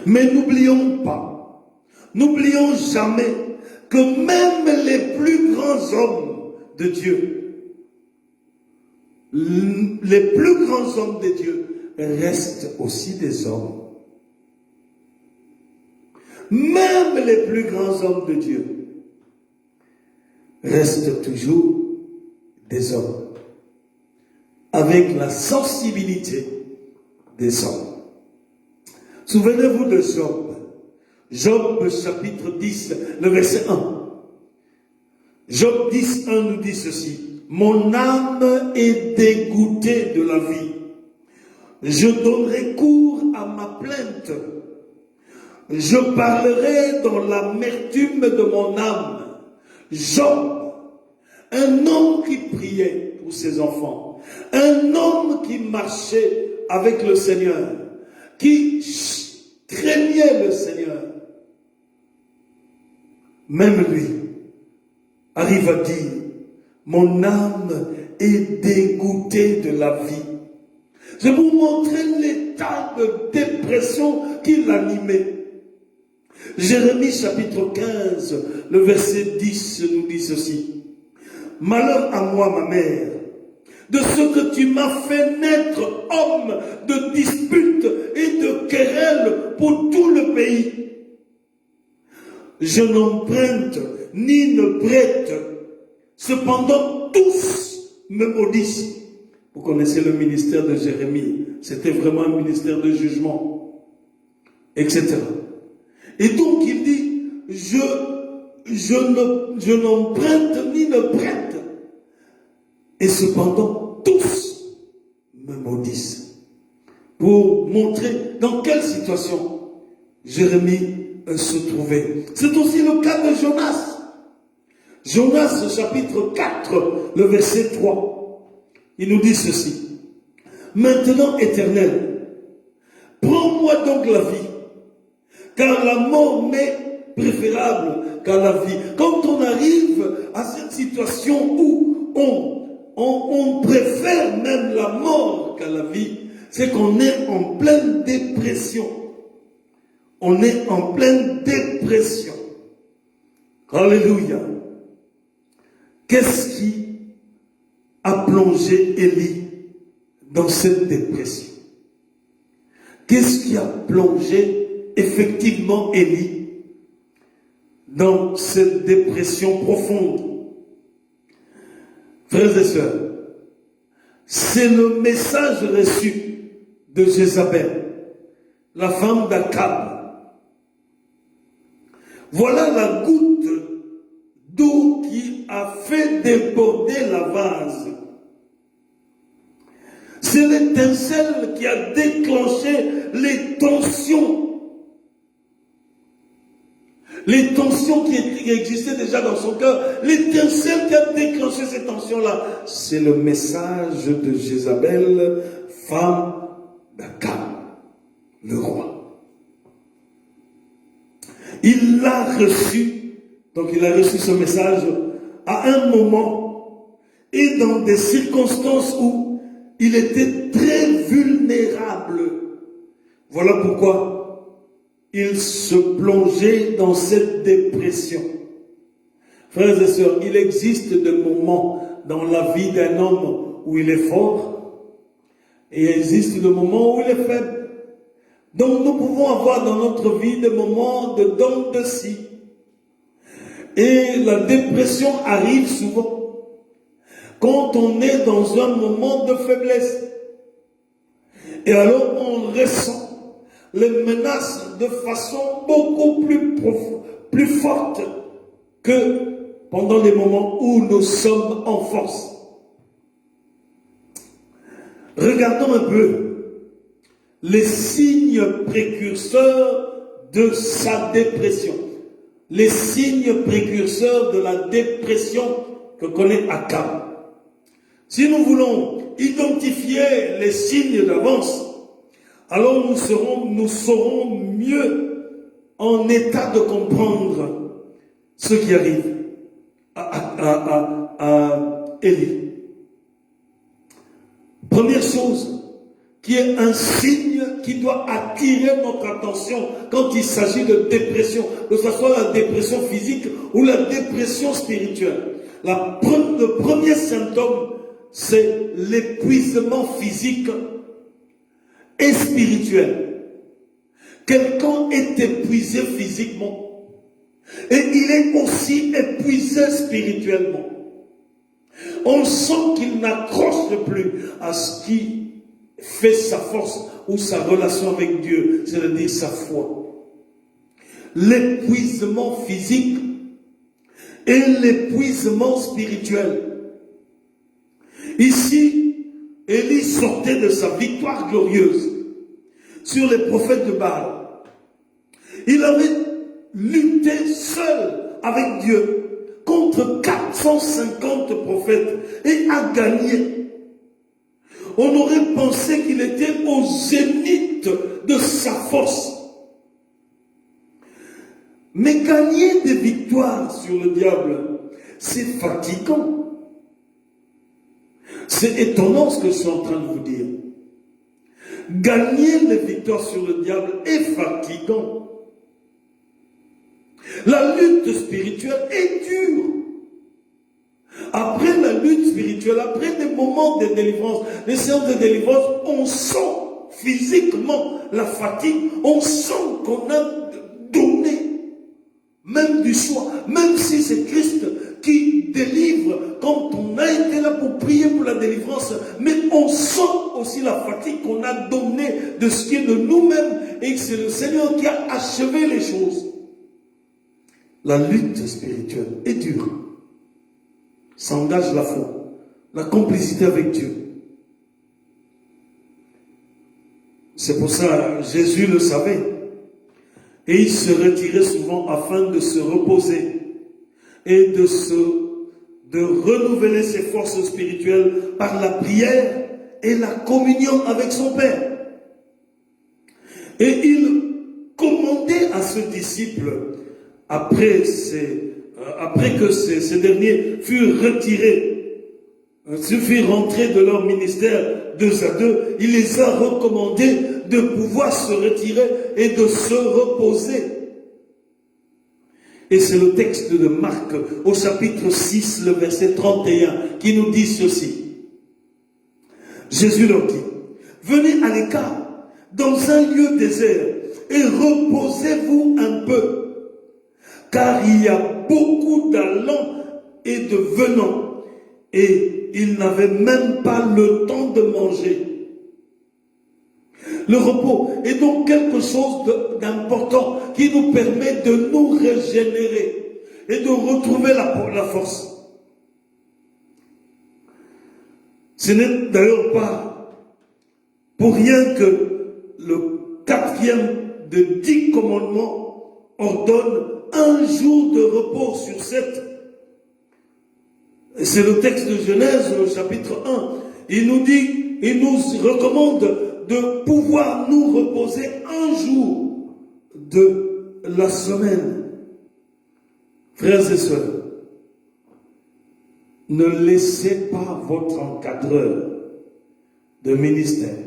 Mais n'oublions pas, n'oublions jamais que même les plus grands hommes de Dieu, les plus grands hommes de Dieu restent aussi des hommes. Même les plus grands hommes de Dieu restent toujours des hommes, avec la sensibilité des hommes. Souvenez-vous de Job. Job chapitre 10, le verset 1. Job 10, 1 nous dit ceci. Mon âme est dégoûtée de la vie. Je donnerai cours à ma plainte. Je parlerai dans l'amertume de mon âme. Job, un homme qui priait pour ses enfants, un homme qui marchait avec le Seigneur, qui craignait le Seigneur, même lui arrive à dire, mon âme est dégoûtée de la vie. Je vais vous montrer l'état de dépression qui l'animait. Jérémie chapitre 15, le verset 10 nous dit ceci. Malheur à moi, ma mère, de ce que tu m'as fait naître homme de disputes et de querelles pour tout le pays. Je n'emprunte ni ne prête, cependant tous me maudissent. Vous connaissez le ministère de Jérémie, c'était vraiment un ministère de jugement, etc. Et donc il dit, je n'emprunte ni ne prête. Et cependant, tous me maudissent. Pour montrer dans quelle situation Jérémie se trouvait. C'est aussi le cas de Jonas. Jonas, chapitre 4, le verset 3. Il nous dit ceci. Maintenant, Éternel, prends-moi donc la vie, car la mort m'est préférable qu'à la vie. Quand on arrive à cette situation où on préfère même la mort qu'à la vie, c'est qu'on est en pleine dépression. On est en pleine dépression. Alléluia. Qu'est-ce qui a plongé Élie dans cette dépression? Qu'est-ce qui a plongé effectivement Élie dans cette dépression profonde? Frères et sœurs, c'est le message reçu de Jézabel, la femme d'Akab. Voilà la goutte d'eau qui a fait déborder la vase. C'est l'étincelle qui a déclenché les tensions. Les tensions qui existaient déjà dans son cœur, l'étincelle qui a déclenché ces tensions-là, c'est le message de Jézabel, femme d'Akab, le roi. Il l'a reçu, donc il a reçu ce message à un moment et dans des circonstances où il était très vulnérable. Voilà pourquoi il se plongeait dans cette dépression. Frères et sœurs, il existe des moments dans la vie d'un homme où il est fort et il existe des moments où il est faible. Donc nous pouvons avoir dans notre vie des moments de dents de scie. Et la dépression arrive souvent quand on est dans un moment de faiblesse. Et alors on ressent les menaces de façon beaucoup plus forte que pendant les moments où nous sommes en force. Regardons un peu les signes précurseurs de sa dépression. Les signes précurseurs de la dépression que connaît Akab. Si nous voulons identifier les signes d'avance, alors nous serons mieux en état de comprendre ce qui arrive à Élie. Première chose, qui est un signe qui doit attirer notre attention quand il s'agit de dépression, que ce soit la dépression physique ou la dépression spirituelle. Le premier symptôme, c'est l'épuisement physique et spirituel. Quelqu'un est épuisé physiquement et il est aussi épuisé spirituellement. On sent qu'il n'accroche plus à ce qui fait sa force ou sa relation avec Dieu, c'est-à-dire sa foi. L'épuisement physique et l'épuisement spirituel. Ici, Élie sortait de sa victoire glorieuse sur les prophètes de Baal. Il avait lutté seul avec Dieu contre 450 prophètes et a gagné. On aurait pensé qu'il était au zénith de sa force. Mais gagner des victoires sur le diable, c'est fatigant. C'est étonnant ce que je suis en train de vous dire. Gagner les victoires sur le diable est fatigant. La lutte spirituelle est dure. Après la lutte spirituelle, après des moments de délivrance, des séances de délivrance, on sent physiquement la fatigue, on sent qu'on a donné même du choix, même si c'est Christ qui délivre quand on a été là pour prier pour la délivrance, mais on sent aussi la fatigue qu'on a donné de ce qui est de nous-mêmes et que c'est le Seigneur qui a achevé les choses. La lutte spirituelle est dure. Ça engage la foi, la complicité avec Dieu. C'est pour ça Jésus le savait. Et il se retirait souvent afin de se reposer et de renouveler ses forces spirituelles par la prière et la communion avec son Père. Et il commandait à ce disciple, après que ces derniers furent retirés, furent rentrés de leur ministère 2 à 2, il les a recommandés de pouvoir se retirer et de se reposer. Et c'est le texte de Marc au chapitre 6, le verset 31, qui nous dit ceci. Jésus leur dit, venez à l'écart, dans un lieu désert, et reposez-vous un peu, car il y a beaucoup d'allants et de venants, et ils n'avaient même pas le temps de manger. Le repos est donc quelque chose d'important qui nous permet de nous régénérer et de retrouver la force. Ce n'est d'ailleurs pas pour rien que le 4e de 10 commandements ordonne un jour de repos sur 7. C'est le texte de Genèse, le chapitre 1. Il nous recommande de pouvoir nous reposer un jour de la semaine. Frères et sœurs, ne laissez pas votre encadreur de ministère,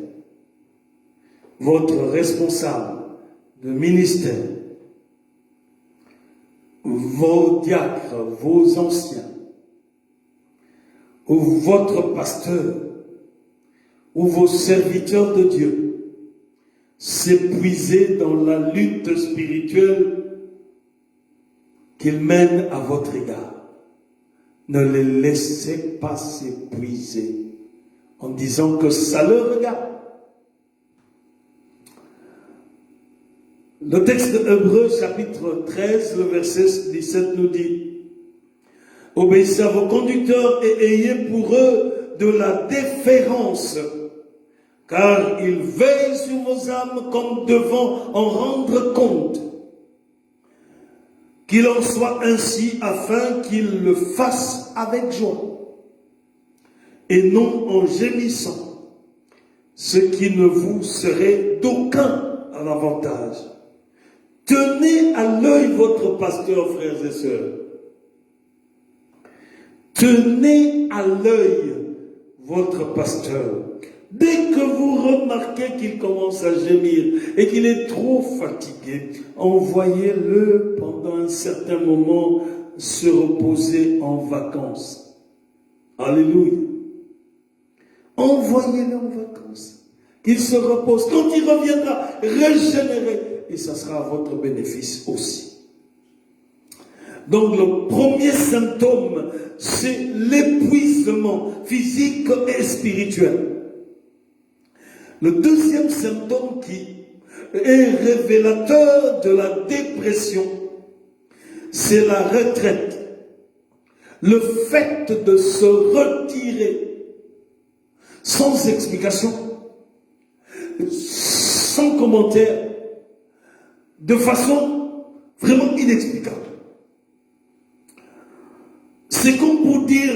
votre responsable de ministère, vos diacres, vos anciens, ou votre pasteur, ou vos serviteurs de Dieu, s'épuiser dans la lutte spirituelle qu'ils mènent à votre égard. Ne les laissez pas s'épuiser en disant que ça leur regarde. Le texte de Hébreux chapitre 13, le verset 17 nous dit: obéissez à vos conducteurs et ayez pour eux de la déférence, car ils veillent sur vos âmes comme devant en rendre compte. Qu'il en soit ainsi afin qu'ils le fassent avec joie et non en gémissant, ce qui ne vous serait d'aucun avantage. Tenez à l'œil votre pasteur, frères et sœurs. Tenez à l'œil votre pasteur. Dès que vous remarquez qu'il commence à gémir et qu'il est trop fatigué, envoyez-le pendant un certain moment se reposer en vacances. Alléluia. Envoyez-le en vacances. Qu'il se repose. Quand il reviendra, régénéré. Et ça sera à votre bénéfice aussi. Donc le premier symptôme, c'est l'épuisement physique et spirituel. Le deuxième symptôme qui est révélateur de la dépression, c'est la retraite. Le fait de se retirer sans explication, sans commentaire, de façon vraiment inexplicable. C'est comme pour dire,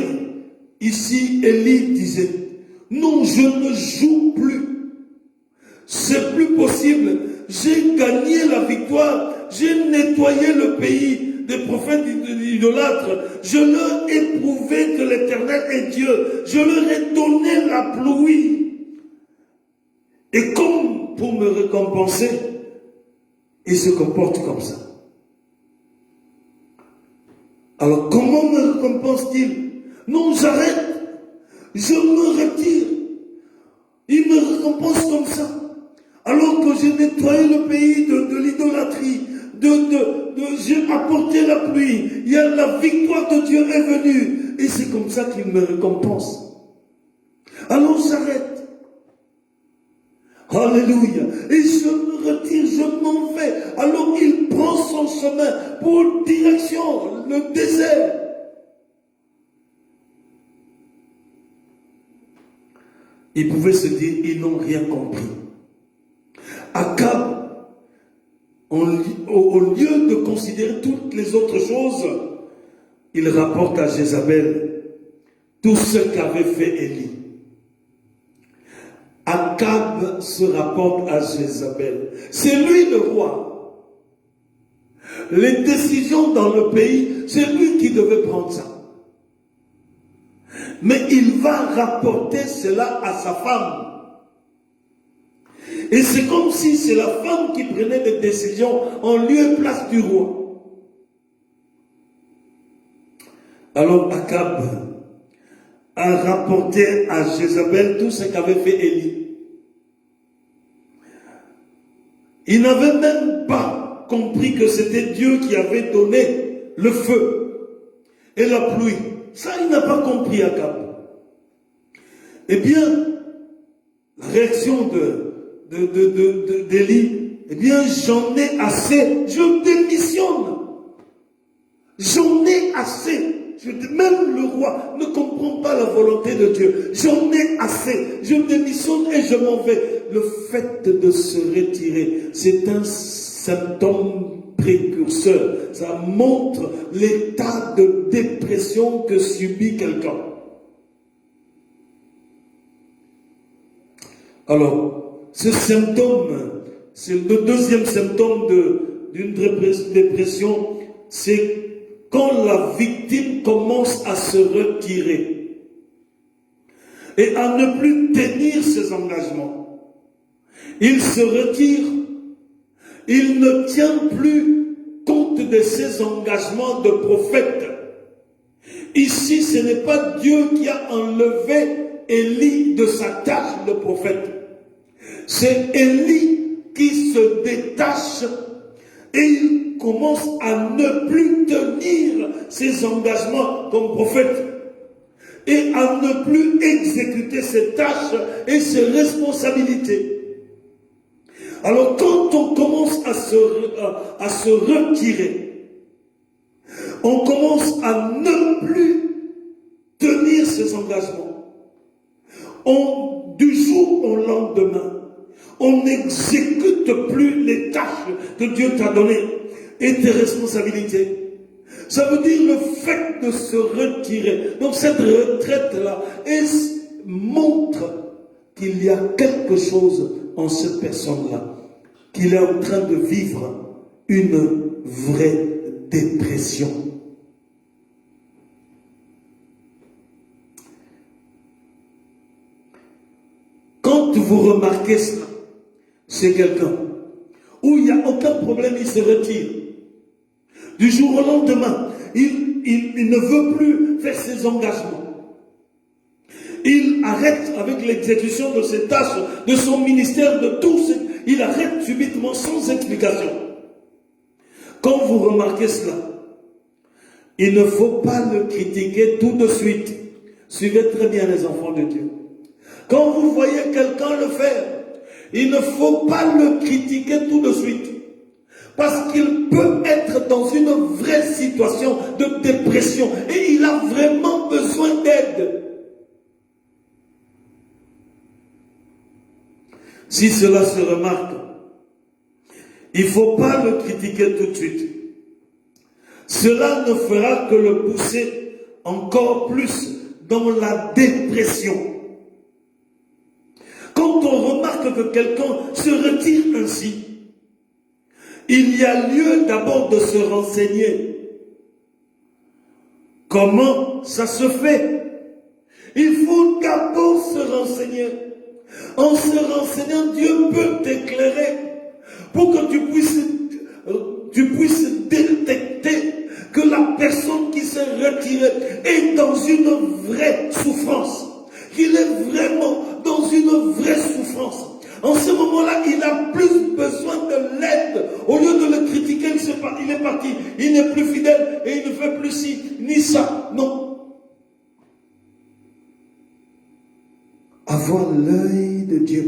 ici, Élie disait, non, je ne joue plus. C'est plus possible. J'ai gagné la victoire. J'ai nettoyé le pays des prophètes idolâtres. Je leur ai prouvé que l'Éternel est Dieu. Je leur ai donné la pluie. Et comme pour me récompenser, ils se comportent comme ça. Alors comment me récompense-t-il? Non, j'arrête. Je me retire. Il me récompense comme ça. Alors que j'ai nettoyé le pays de l'idolâtrie, j'ai apporté la pluie, il y a la victoire de Dieu est venue, et c'est comme ça qu'il me récompense. Alors j'arrête. Alléluia. Et je me retire, je m'en vais. Alors il prend son chemin pour direction, le désert. Ils pouvaient se dire, ils n'ont rien compris. Akab, au lieu de considérer toutes les autres choses, il rapporte à Jézabel tout ce qu'avait fait Élie. Akab se rapporte à Jézabel. C'est lui le roi. Les décisions dans le pays, c'est lui qui devait prendre ça. Mais il va rapporter cela à sa femme. Et c'est comme si c'est la femme qui prenait des décisions en lieu et place du roi. Alors Akab a rapporté à Jézabel tout ce qu'avait fait Élie. Il n'avait même pas compris que c'était Dieu qui avait donné le feu et la pluie. Ça, il n'a pas compris, Akab. Eh bien, la réaction d'Élie, eh bien, j'en ai assez, je démissionne. J'en ai assez. Même le roi ne comprend pas la volonté de Dieu. J'en ai assez. Je démissionne et je m'en vais. Le fait de se retirer, c'est un symptôme précurseur. Ça montre l'état de dépression que subit quelqu'un. Alors, ce symptôme, c'est le deuxième symptôme d'une dépression, c'est quand la victime commence à se retirer et à ne plus tenir ses engagements. Il se retire, Il ne tient plus compte de ses engagements de prophète. Ici, ce n'est pas Dieu qui a enlevé Élie de sa tâche de prophète. C'est Élie qui se détache et il commence à ne plus tenir ses engagements comme prophète et à ne plus exécuter ses tâches et ses responsabilités. Alors quand on commence à se retirer, on commence à ne plus tenir ses engagements. Du jour au lendemain, on n'exécute plus les tâches que Dieu t'a données et tes responsabilités. Ça veut dire le fait de se retirer. Donc cette retraite-là montre qu'il y a quelque chose en cette personne-là, qu'il est en train de vivre une vraie dépression. Quand vous remarquez cela, c'est quelqu'un où il n'y a aucun problème, il se retire. Du jour au lendemain, il ne veut plus faire ses engagements. Il arrête avec l'exécution de ses tâches, de son ministère, de tout. Il arrête subitement sans explication. Quand vous remarquez cela, il ne faut pas le critiquer tout de suite. Suivez très bien les enfants de Dieu. Quand vous voyez quelqu'un le faire, il ne faut pas le critiquer tout de suite. Parce qu'il peut être dans une vraie situation de dépression et il a vraiment besoin d'aide. Si cela se remarque, il ne faut pas le critiquer tout de suite. Cela ne fera que le pousser encore plus dans la dépression. Quand on remarque que quelqu'un se retire ainsi, il y a lieu d'abord de se renseigner. Comment ça se fait? Il faut d'abord se renseigner. En se renseignant, Dieu peut t'éclairer pour que tu puisses détecter que la personne qui s'est retirée est dans une vraie souffrance. Qu'il est vraiment dans une vraie souffrance. En ce moment-là, il a plus besoin de l'aide. Au lieu de le critiquer, il est parti. Il n'est plus fidèle et il ne fait plus ci, ni ça. Non. Avoir l'œil de Dieu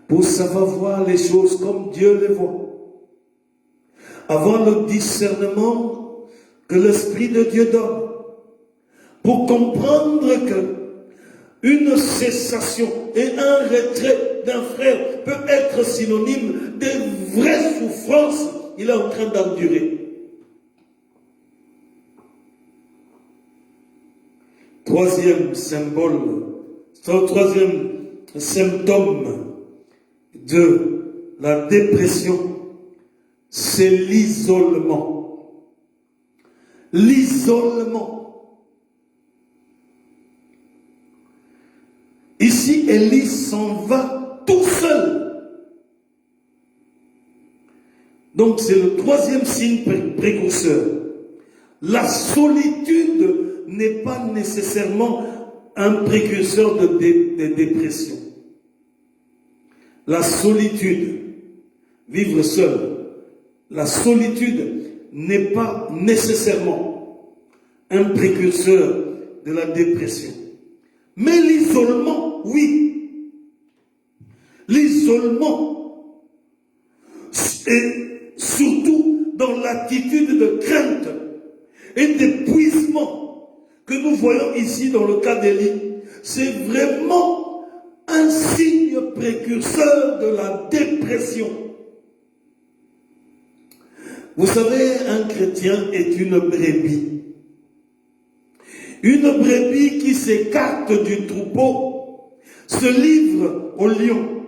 pour savoir voir les choses comme Dieu les voit. Avoir le discernement que l'Esprit de Dieu donne pour comprendre que une cessation et un retrait d'un frère peut être synonyme de vraies souffrances qu'il est en train d'endurer. Troisième symptôme de la dépression, c'est l'isolement. L'isolement. Ici, Élie s'en va tout seul. Donc, c'est le troisième signe précurseur. La solitude n'est pas nécessairement un précurseur de dépression. La solitude, vivre seul, la solitude n'est pas nécessairement un précurseur de la dépression. Mais l'isolement, oui. L'isolement, et surtout dans l'attitude de crainte et d'épuisement que nous voyons ici dans le cas d'Élie, c'est vraiment un signe précurseur de la dépression. Vous savez, un chrétien est une brebis. Une brebis qui s'écarte du troupeau se livre au lion.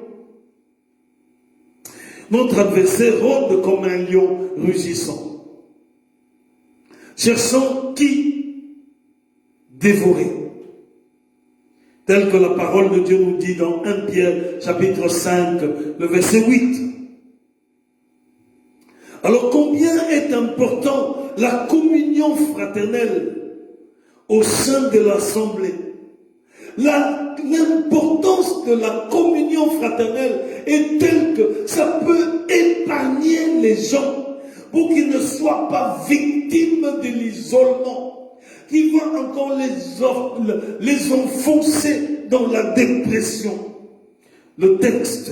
Notre adversaire rôde comme un lion rugissant, cherchant qui dévorer. Tel que la parole de Dieu nous dit dans 1 Pierre chapitre 5, le verset 8. Alors combien est important la communion fraternelle au sein de l'assemblée? L'importance de la communion fraternelle est telle que ça peut épargner les gens pour qu'ils ne soient pas victimes de l'isolement, qui va encore les enfoncer dans la dépression. Le texte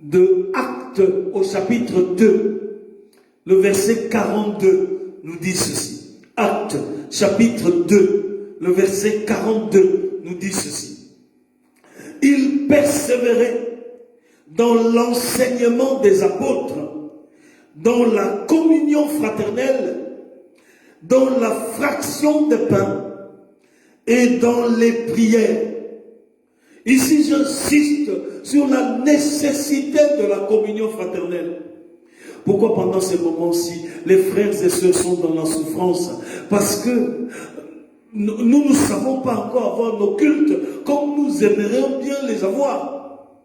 de Actes au chapitre 2, le verset 42 nous dit ceci. Actes chapitre 2, le verset 42 nous dit ceci. Ils persévéraient dans l'enseignement des apôtres, dans la communion fraternelle, dans la fraction des pains et dans les prières. Ici, j'insiste sur la nécessité de la communion fraternelle. Pourquoi pendant ces moments-ci, les frères et sœurs sont dans la souffrance? Parce que nous ne savons pas encore avoir nos cultes comme nous aimerions bien les avoir.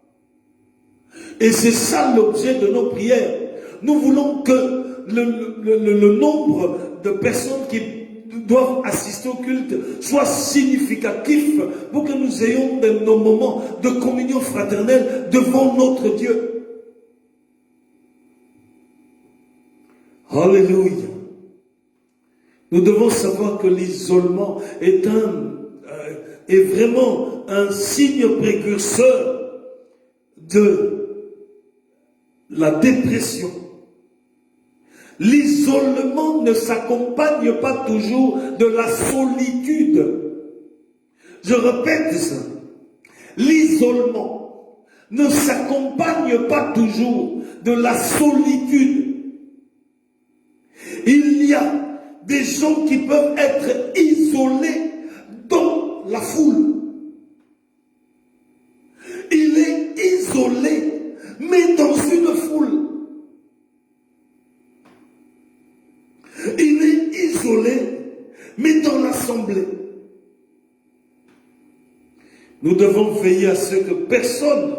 Et c'est ça l'objet de nos prières. Nous voulons que le nombre de personnes qui doivent assister au culte soit significatif pour que nous ayons nos moments de communion fraternelle devant notre Dieu. Alléluia. Nous devons savoir que l'isolement est vraiment un signe précurseur de la dépression. L'isolement ne s'accompagne pas toujours de la solitude. Je répète ça. L'isolement ne s'accompagne pas toujours de la solitude. Il y a des gens qui peuvent être isolés dans la foule. Il est isolé, mais dans une foule. Il est isolé, mais dans l'assemblée. Nous devons veiller à ce que personne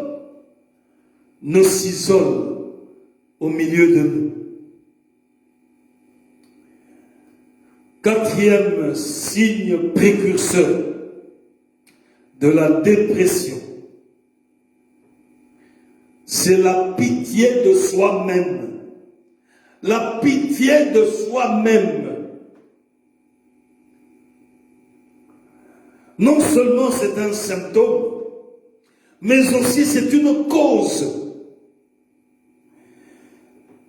ne s'isole au milieu de nous. Quatrième signe précurseur de la dépression, c'est la pitié de soi-même. La pitié de soi-même. Non seulement c'est un symptôme, mais aussi c'est une cause.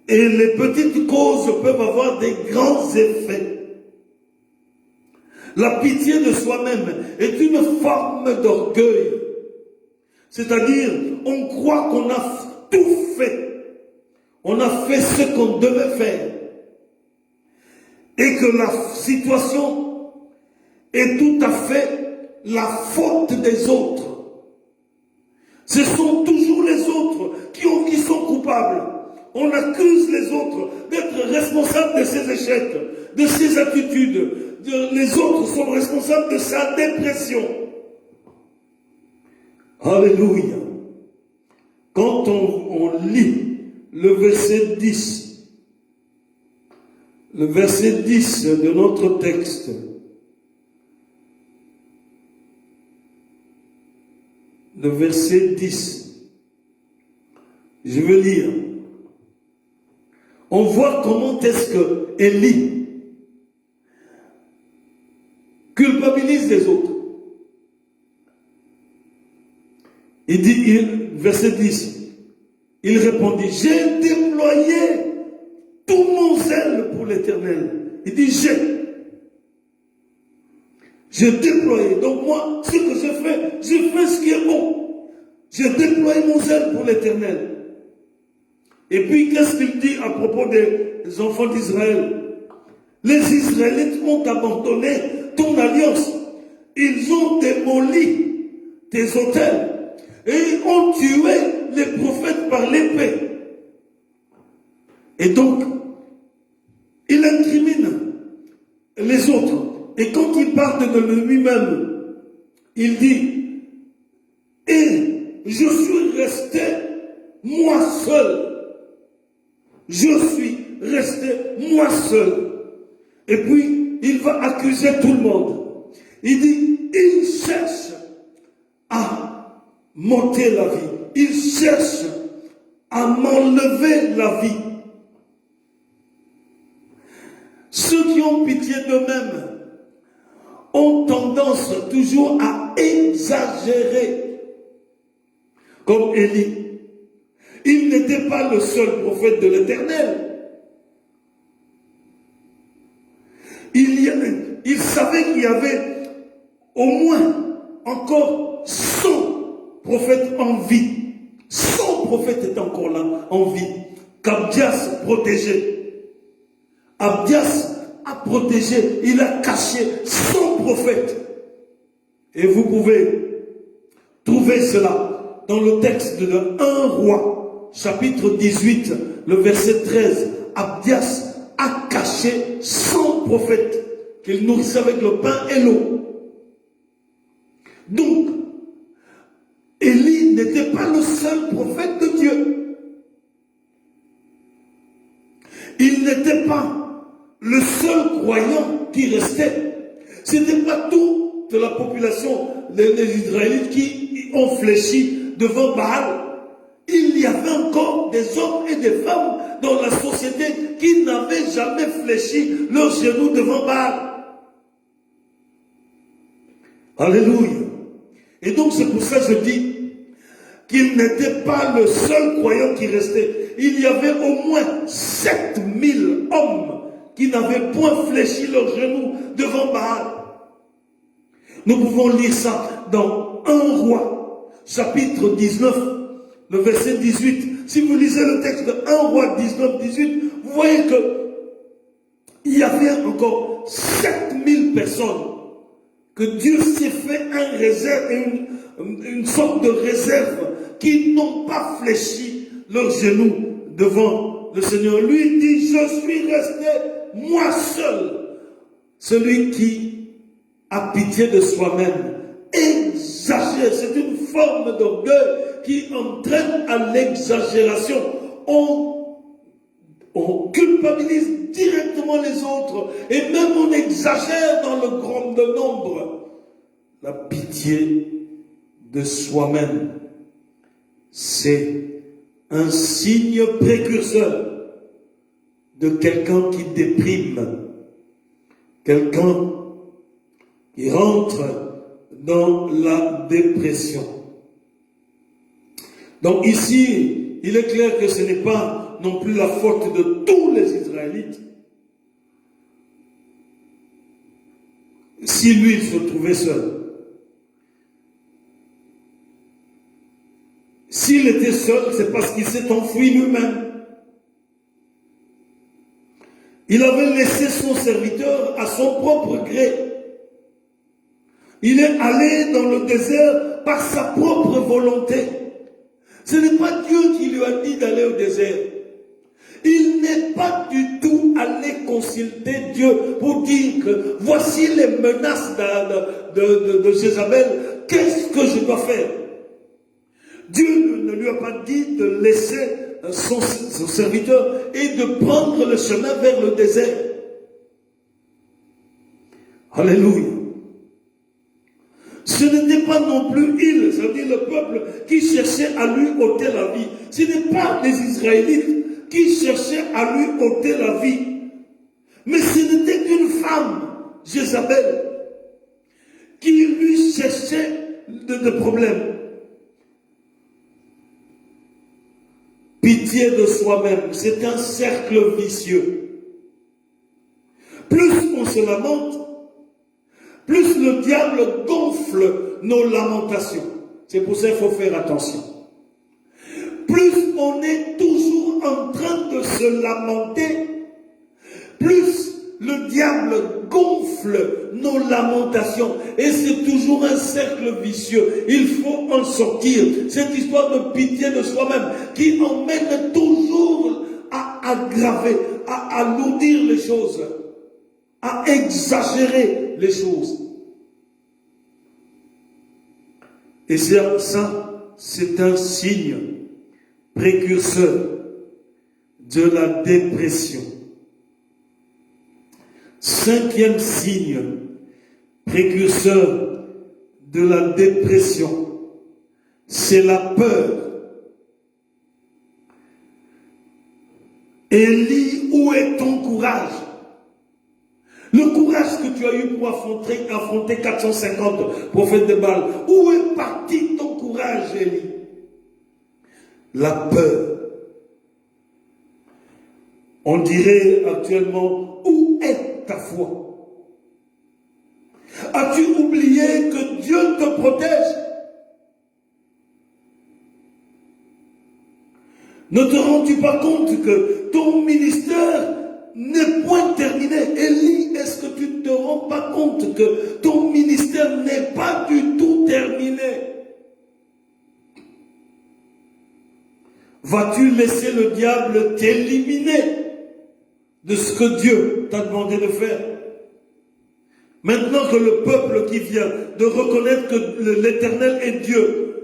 Et les petites causes peuvent avoir des grands effets. La pitié de soi-même est une forme d'orgueil. C'est-à-dire, on croit qu'on a tout fait. On a fait ce qu'on devait faire. Et que la situation est tout à fait la faute des autres. Ce sont toujours les autres qui sont coupables. On accuse les autres d'être responsables de ses échecs, de ses attitudes. Les autres sont responsables de sa dépression. Alléluia. Quand on lit le verset 10, de notre texte, le verset 10, je veux lire. On voit comment est-ce que Élie culpabilise les autres. Il dit, verset 10, il répondit, j'ai déployé tout mon zèle pour l'Éternel. Il dit, j'ai déployé. Donc moi, ce que j'ai fait ce qui est bon. J'ai déployé mon zèle pour l'Éternel. Et puis, qu'est-ce qu'il dit à propos des enfants d'Israël? Les Israélites ont abandonné ton alliance. Ils ont démoli tes autels. Et ont tué les prophètes par l'épée. Et donc, il incrimine les autres. Et quand il parle de lui-même, il dit, et je suis resté moi seul. je suis resté moi seul. Et puis, il va accuser tout le monde. Il dit, il cherche à m'ôter la vie. Il cherche à m'enlever la vie. Ceux qui ont pitié d'eux-mêmes ont tendance toujours à exagérer. Comme Élie. Il n'était pas le seul prophète de l'Éternel. Il savait qu'il y avait au moins encore 100 prophètes en vie. 100 prophètes étaient encore là, en vie, qu'Abdias protégeait. Abdias a protégé, il a caché 100 prophètes. Et vous pouvez trouver cela dans le texte de 1 roi, chapitre 18, le verset 13. Abdias a caché 100 prophètes qu'il nourrissait avec le pain et l'eau. Donc, Élie n'était pas le seul prophète de Dieu. Il n'était pas le seul croyant qui restait. Ce n'était pas toute la population des Israélites qui ont fléchi devant Baal. Il y avait encore des hommes et des femmes dans la société qui n'avaient jamais fléchi leurs genoux devant Baal. Alléluia. Et donc c'est pour ça que je dis qu'il n'était pas le seul croyant qui restait. Il y avait au moins 7000 hommes qui n'avaient point fléchi leurs genoux devant Baal. Nous pouvons lire ça dans 1 roi, chapitre 19, le verset 18. Si vous lisez le texte de 1 roi 19, 18, vous voyez que il y avait encore 7000 personnes que Dieu s'est fait un réserve, une sorte de réserve, qui n'ont pas fléchi leurs genoux devant le Seigneur. Lui dit, je suis resté moi seul. Celui qui a pitié de soi-même exagère. C'est une forme d'orgueil qui entraîne à l'exagération. On culpabilise directement les autres et même on exagère dans le grand nombre. La pitié de soi-même, c'est un signe précurseur de quelqu'un qui déprime, quelqu'un qui rentre dans la dépression. Donc ici, il est clair que ce n'est pas non plus la faute de tous les Israélites. Si lui, il se trouvait seul. S'il était seul, c'est parce qu'il s'est enfoui lui-même. Il avait laissé son serviteur à son propre gré. Il est allé dans le désert par sa propre volonté. Ce n'est pas Dieu qui lui a dit d'aller au désert. Il n'est pas du tout allé consulter Dieu pour dire que voici les menaces de Jézabel, qu'est-ce que je dois faire? Dieu ne lui a pas dit de laisser son serviteur et de prendre le chemin vers le désert. Alléluia. Ce n'était pas non plus il, c'est-à-dire le peuple qui cherchait à lui ôter la vie. Ce n'est pas les Israélites qui cherchaient à lui ôter la vie. Mais ce n'était qu'une femme, Jézabel, qui lui cherchait de problèmes. Pitié de soi-même, c'est un cercle vicieux. Plus on se lamente, plus le diable gonfle nos lamentations. C'est pour ça qu'il faut faire attention. Plus on est toujours en train de se lamenter, plus le diable gonfle nos lamentations. Et c'est toujours un cercle vicieux. Il faut en sortir. Cette histoire de pitié de soi-même qui emmène toujours à aggraver, à alourdir les choses, à exagérer les choses. Et ça, c'est un signe précurseur de la dépression. Cinquième signe précurseur de la dépression, c'est la peur. Élie, où est ton courage? Le courage que tu as eu pour affronter 450 prophètes de Baal. Où est parti ton courage, Élie? La peur. On dirait actuellement, où est ta foi? As-tu oublié que Dieu te protège? Ne te rends-tu pas compte que ton ministère n'est point terminé? Élie, est-ce que tu ne te rends pas compte que ton ministère n'est pas du tout terminé? Vas-tu laisser le diable t'éliminer de ce que Dieu t'a demandé de faire? Maintenant que le peuple qui vient de reconnaître que l'Éternel est Dieu,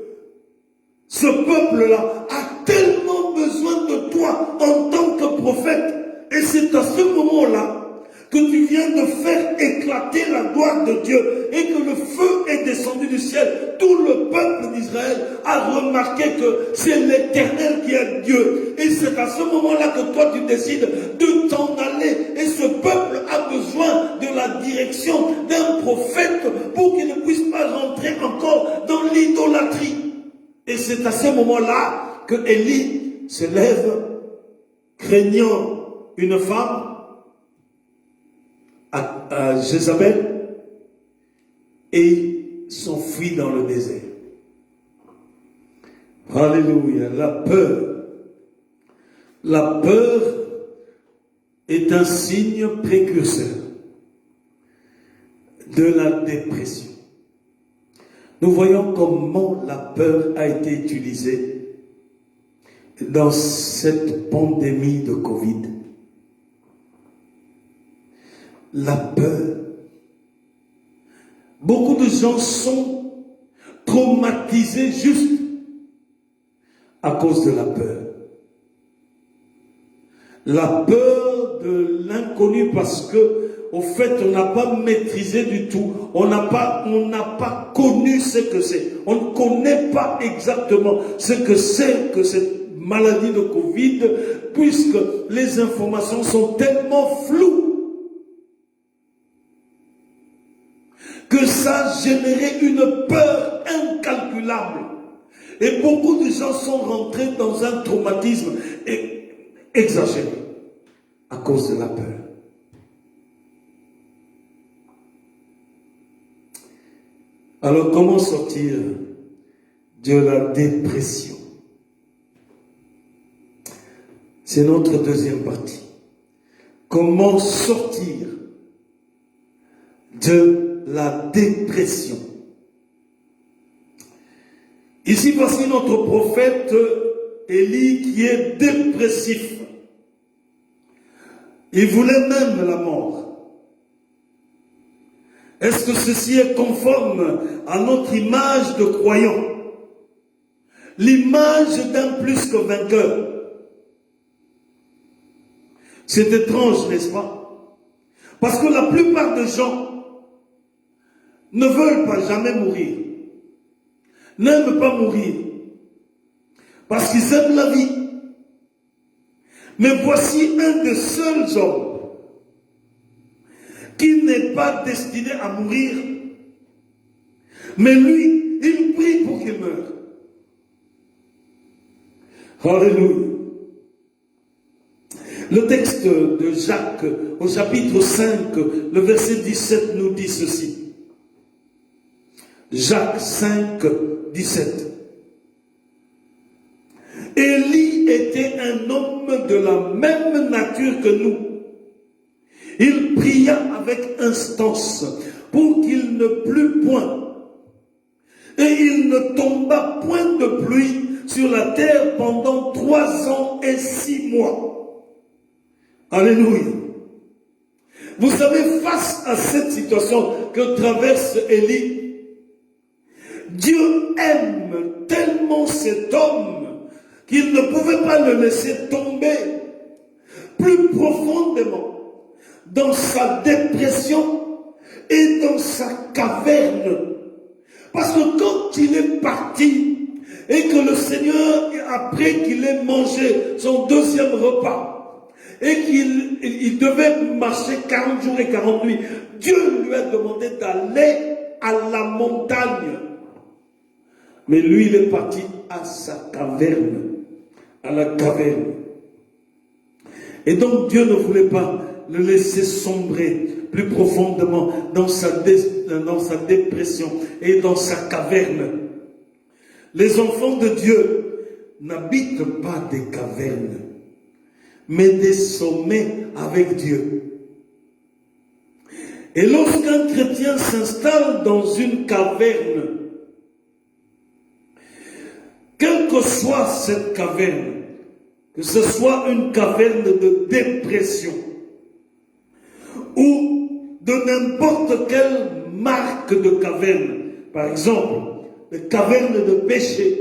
ce peuple-là a tellement besoin de toi en tant que prophète. Et c'est à ce moment-là que tu viens de faire éclater la gloire de Dieu et que le feu est descendu du ciel. Tout le peuple d'Israël a remarqué que c'est l'Éternel qui est Dieu. Et c'est à ce moment-là que toi tu décides de t'en aller. Et ce peuple a besoin de la direction d'un prophète pour qu'il ne puisse pas rentrer encore dans l'idolâtrie. Et c'est à ce moment-là que Élie se lève, craignant une femme, à Jézabel, et s'enfuit dans le désert. Alléluia. La peur. La peur est un signe précurseur de la dépression. Nous voyons comment la peur a été utilisée dans cette pandémie de Covid. La peur. Beaucoup de gens sont traumatisés juste à cause de la peur. La peur de l'inconnu parce que, au fait, on n'a pas maîtrisé du tout. On n'a pas connu ce que c'est. On ne connaît pas exactement ce que c'est que cette maladie de Covid, puisque les informations sont tellement floues que ça a généré une peur incalculable. Et beaucoup de gens sont rentrés dans un traumatisme exagéré à cause de la peur. Alors, comment sortir de la dépression? C'est notre deuxième partie. Comment sortir de la dépression? Ici, voici notre prophète Élie qui est dépressif. Il voulait même la mort. Est-ce que ceci est conforme à notre image de croyant? L'image d'un plus que vainqueur. C'est étrange, n'est-ce pas? Parce que la plupart des gens ne veulent pas jamais mourir. N'aiment pas mourir. Parce qu'ils aiment la vie. Mais voici un des seuls hommes qui n'est pas destiné à mourir. Mais lui, il prie pour qu'il meure. Alléluia. Le texte de Jacques, au chapitre 5, le verset 17 nous dit ceci. Jacques 5, 17. Élie était un homme de la même nature que nous. Il pria avec instance pour qu'il ne plût point. Et il ne tomba point de pluie sur la terre pendant 3 ans et 6 mois. Alléluia. Vous savez, face à cette situation que traverse Élie, Dieu aime tellement cet homme qu'il ne pouvait pas le laisser tomber plus profondément dans sa dépression et dans sa caverne. Parce que quand il est parti et que le Seigneur, après qu'il ait mangé son deuxième repas et qu'il devait marcher 40 jours et 40 nuits, Dieu lui a demandé d'aller à la montagne. Mais lui, il est parti à sa caverne, à la caverne. Et donc Dieu ne voulait pas le laisser sombrer plus profondément dans sa dépression et dans sa caverne. Les enfants de Dieu n'habitent pas des cavernes, mais des sommets avec Dieu. Et lorsqu'un chrétien s'installe dans une caverne, quelle que soit cette caverne, que ce soit une caverne de dépression ou de n'importe quelle marque de caverne, par exemple, des cavernes de péché,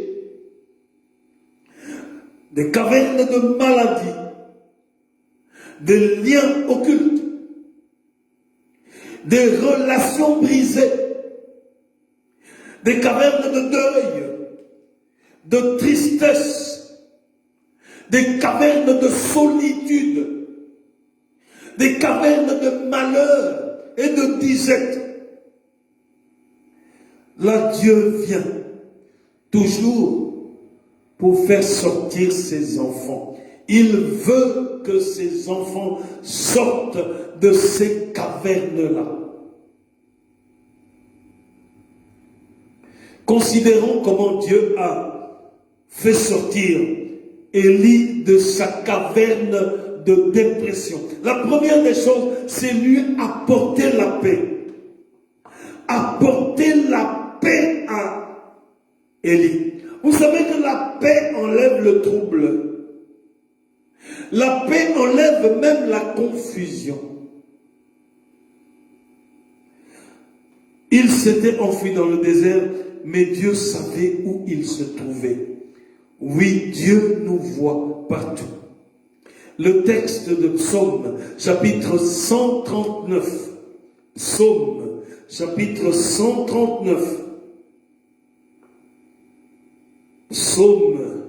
des cavernes de maladie, des liens occultes, des relations brisées, des cavernes de deuil, de tristesse, des cavernes de solitude, des cavernes de malheur et de disette. Là, Dieu vient toujours pour faire sortir ses enfants. Il veut que ses enfants sortent de ces cavernes-là. Considérons comment Dieu a fait sortir Élie de sa caverne de dépression. La première des choses, c'est lui apporter la paix. Apporter la paix à Élie. Vous savez que la paix enlève le trouble. La paix enlève même la confusion. Il s'était enfui dans le désert, mais Dieu savait où il se trouvait. Oui, Dieu nous voit partout. Le texte de Psaume, chapitre 139. Psaume, chapitre 139. Psaume,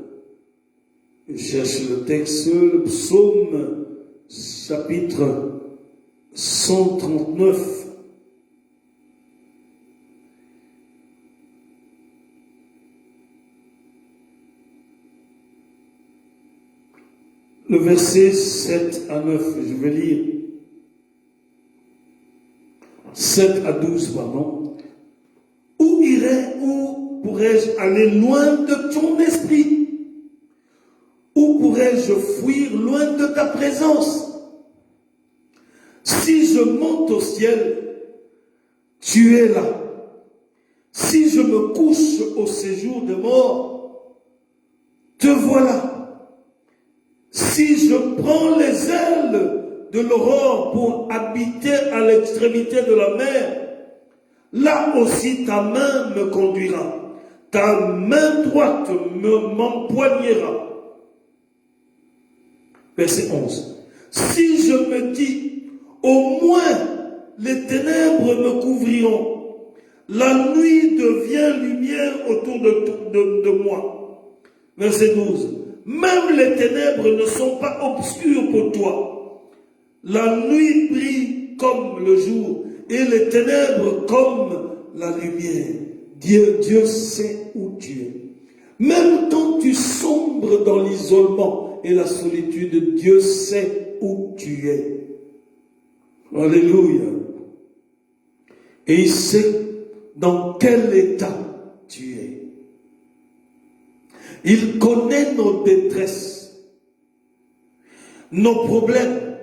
je cherche le texte, le Psaume, chapitre 139. Le verset 7 à 9, je vais lire. 7 à 12, pardon. Où pourrais-je aller loin de ton esprit? Où pourrais-je fuir loin de ta présence? Si je monte au ciel, tu es là. Si je me couche au séjour des morts, te voilà. Si je prends les ailes de l'aurore pour habiter à l'extrémité de la mer, là aussi ta main me conduira, ta main droite m'empoignera. Verset 11. Si je me dis, au moins les ténèbres me couvriront, la nuit devient lumière autour de moi. Verset 12. Même les ténèbres ne sont pas obscures pour toi. La nuit brille comme le jour et les ténèbres comme la lumière. Dieu sait où tu es. Même quand tu sombres dans l'isolement et la solitude, Dieu sait où tu es. Alléluia. Et il sait dans quel état tu es. Il connaît nos détresses, nos problèmes.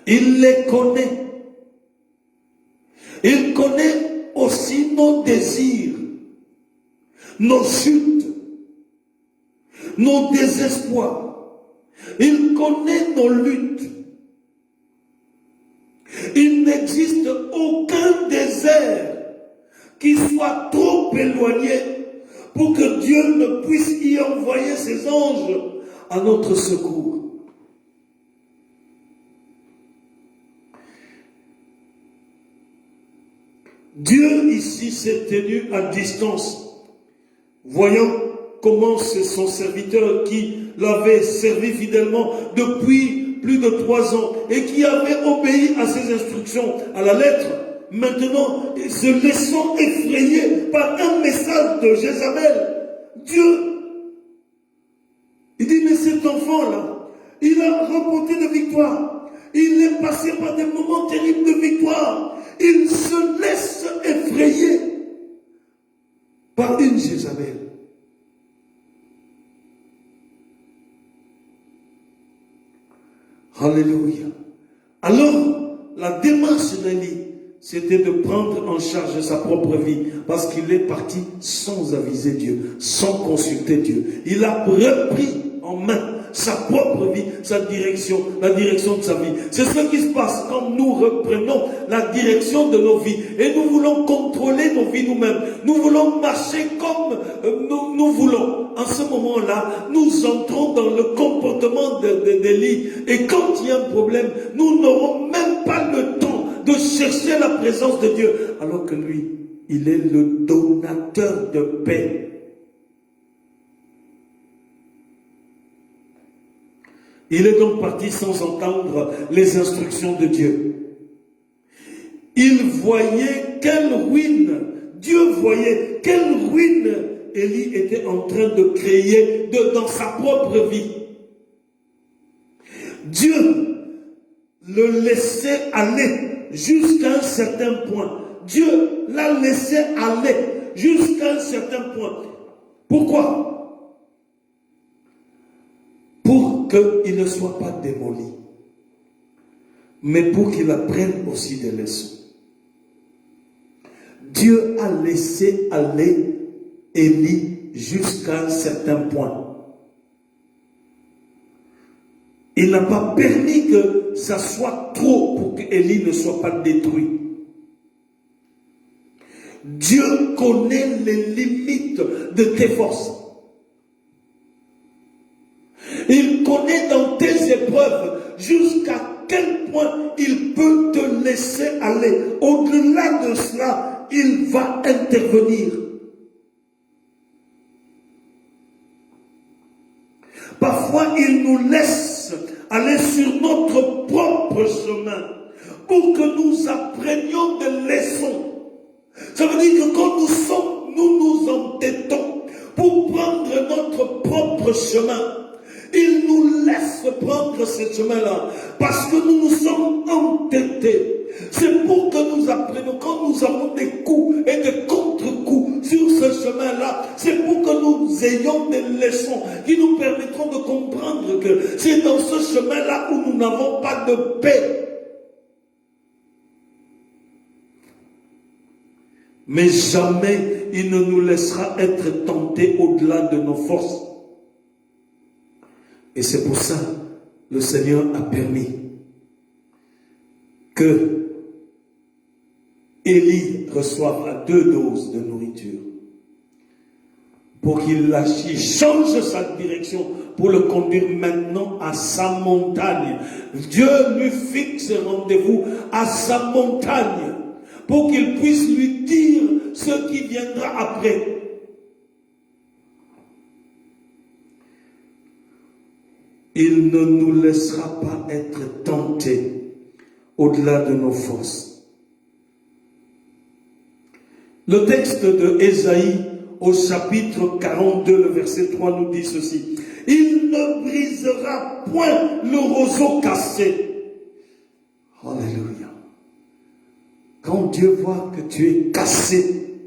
Il les connaît. Il connaît aussi nos désirs, nos chutes, nos désespoirs. Il connaît nos luttes. Il n'existe aucun désert qui soit trop éloigné pour que Dieu ne puisse y envoyer ses anges à notre secours. Dieu ici s'est tenu à distance, voyant comment c'est son serviteur qui l'avait servi fidèlement depuis plus de 3 ans et qui avait obéi à ses instructions à la lettre, maintenant se laissant effrayer par un message de Jézabel. Dieu, il dit, mais cet enfant-là, il a remporté de victoire. Il est passé par des moments terribles de victoire. Il se laisse effrayer par une Jézabel. Alléluia. Alors, la démarche d'Élie, c'était de prendre en charge sa propre vie, parce qu'il est parti sans aviser Dieu, sans consulter Dieu. Il a repris en main sa propre vie, sa direction, la direction de sa vie. C'est ce qui se passe quand nous reprenons la direction de nos vies et nous voulons contrôler nos vies nous-mêmes. Nous voulons marcher comme nous voulons. En ce moment-là, nous entrons dans le comportement d'Élie. Et quand il y a un problème, nous n'aurons même pas le temps de chercher la présence de Dieu. Alors que lui, il est le donateur de paix. Il est donc parti sans entendre les instructions de Dieu. Il voyait quelle ruine, Dieu voyait quelle ruine Élie était en train de créer dans sa propre vie. Dieu le laissait aller jusqu'à un certain point. Dieu l'a laissé aller jusqu'à un certain point. Pourquoi? Pour qu'il ne soit pas démoli, mais pour qu'il apprenne aussi des leçons. Dieu a laissé aller Élie jusqu'à un certain point. Il n'a pas permis que ça soit trop pour qu'Élie ne soit pas détruit. Dieu connaît les limites de tes forces. Il connaît dans tes épreuves jusqu'à quel point il peut te laisser aller. Au-delà de cela, il va intervenir. Parfois, il nous laisse aller sur notre propre chemin pour que nous apprenions des leçons. Ça veut dire que quand nous nous entêtons pour prendre notre propre chemin, il nous laisse prendre ce chemin-là parce que nous nous sommes entêtés. C'est pour que nous apprenions, quand nous avons des coups et des contre-coups sur ce chemin-là, c'est pour que nous ayons des leçons qui nous permettront de comprendre que c'est dans ce chemin-là où nous n'avons pas de paix. Mais jamais il ne nous laissera être tentés au-delà de nos forces. Et c'est pour ça que le Seigneur a permis que Élie reçoive 2 doses de nourriture pour qu'il change sa direction pour le conduire maintenant à sa montagne. Dieu lui fixe rendez-vous à sa montagne pour qu'il puisse lui dire ce qui viendra après. Il ne nous laissera pas être tentés au-delà de nos forces. Le texte de Ésaïe au chapitre 42, le verset 3 nous dit ceci. Il ne brisera point le roseau cassé. Alléluia. Quand Dieu voit que tu es cassé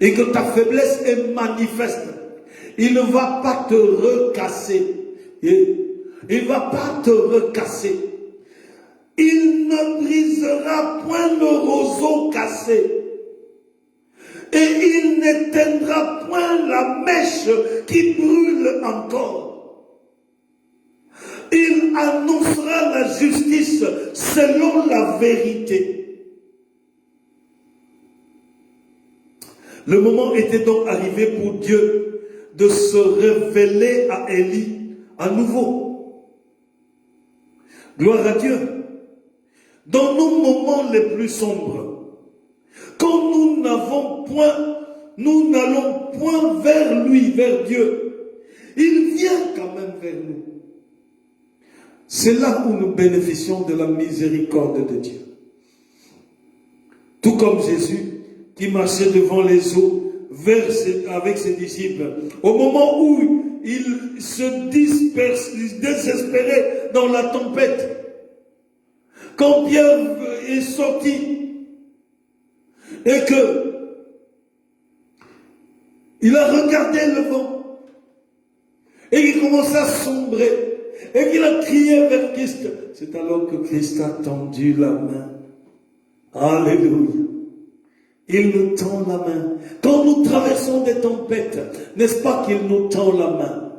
et que ta faiblesse est manifeste, il ne va pas te recasser. Il ne va pas te recasser. Il ne brisera point le roseau cassé. Et il n'éteindra point la mèche qui brûle encore. Il annoncera la justice selon la vérité. Le moment était donc arrivé pour Dieu de se révéler à Élie à nouveau. Gloire à Dieu. Dans nos moments les plus sombres, quand quand nous n'avons point, nous n'allons point vers lui, vers Dieu, il vient quand même vers nous. C'est là où nous bénéficions de la miséricorde de Dieu. Tout comme Jésus, qui marchait devant les eaux avec ses disciples, au moment où il se désespérait dans la tempête, quand Pierre est sorti et que il a regardé le vent et il commençait à sombrer et qu'il a crié vers Christ, c'est alors que Christ a tendu la main. Alléluia. Il nous tend la main. Quand nous traversons des tempêtes, n'est-ce pas qu'il nous tend la main?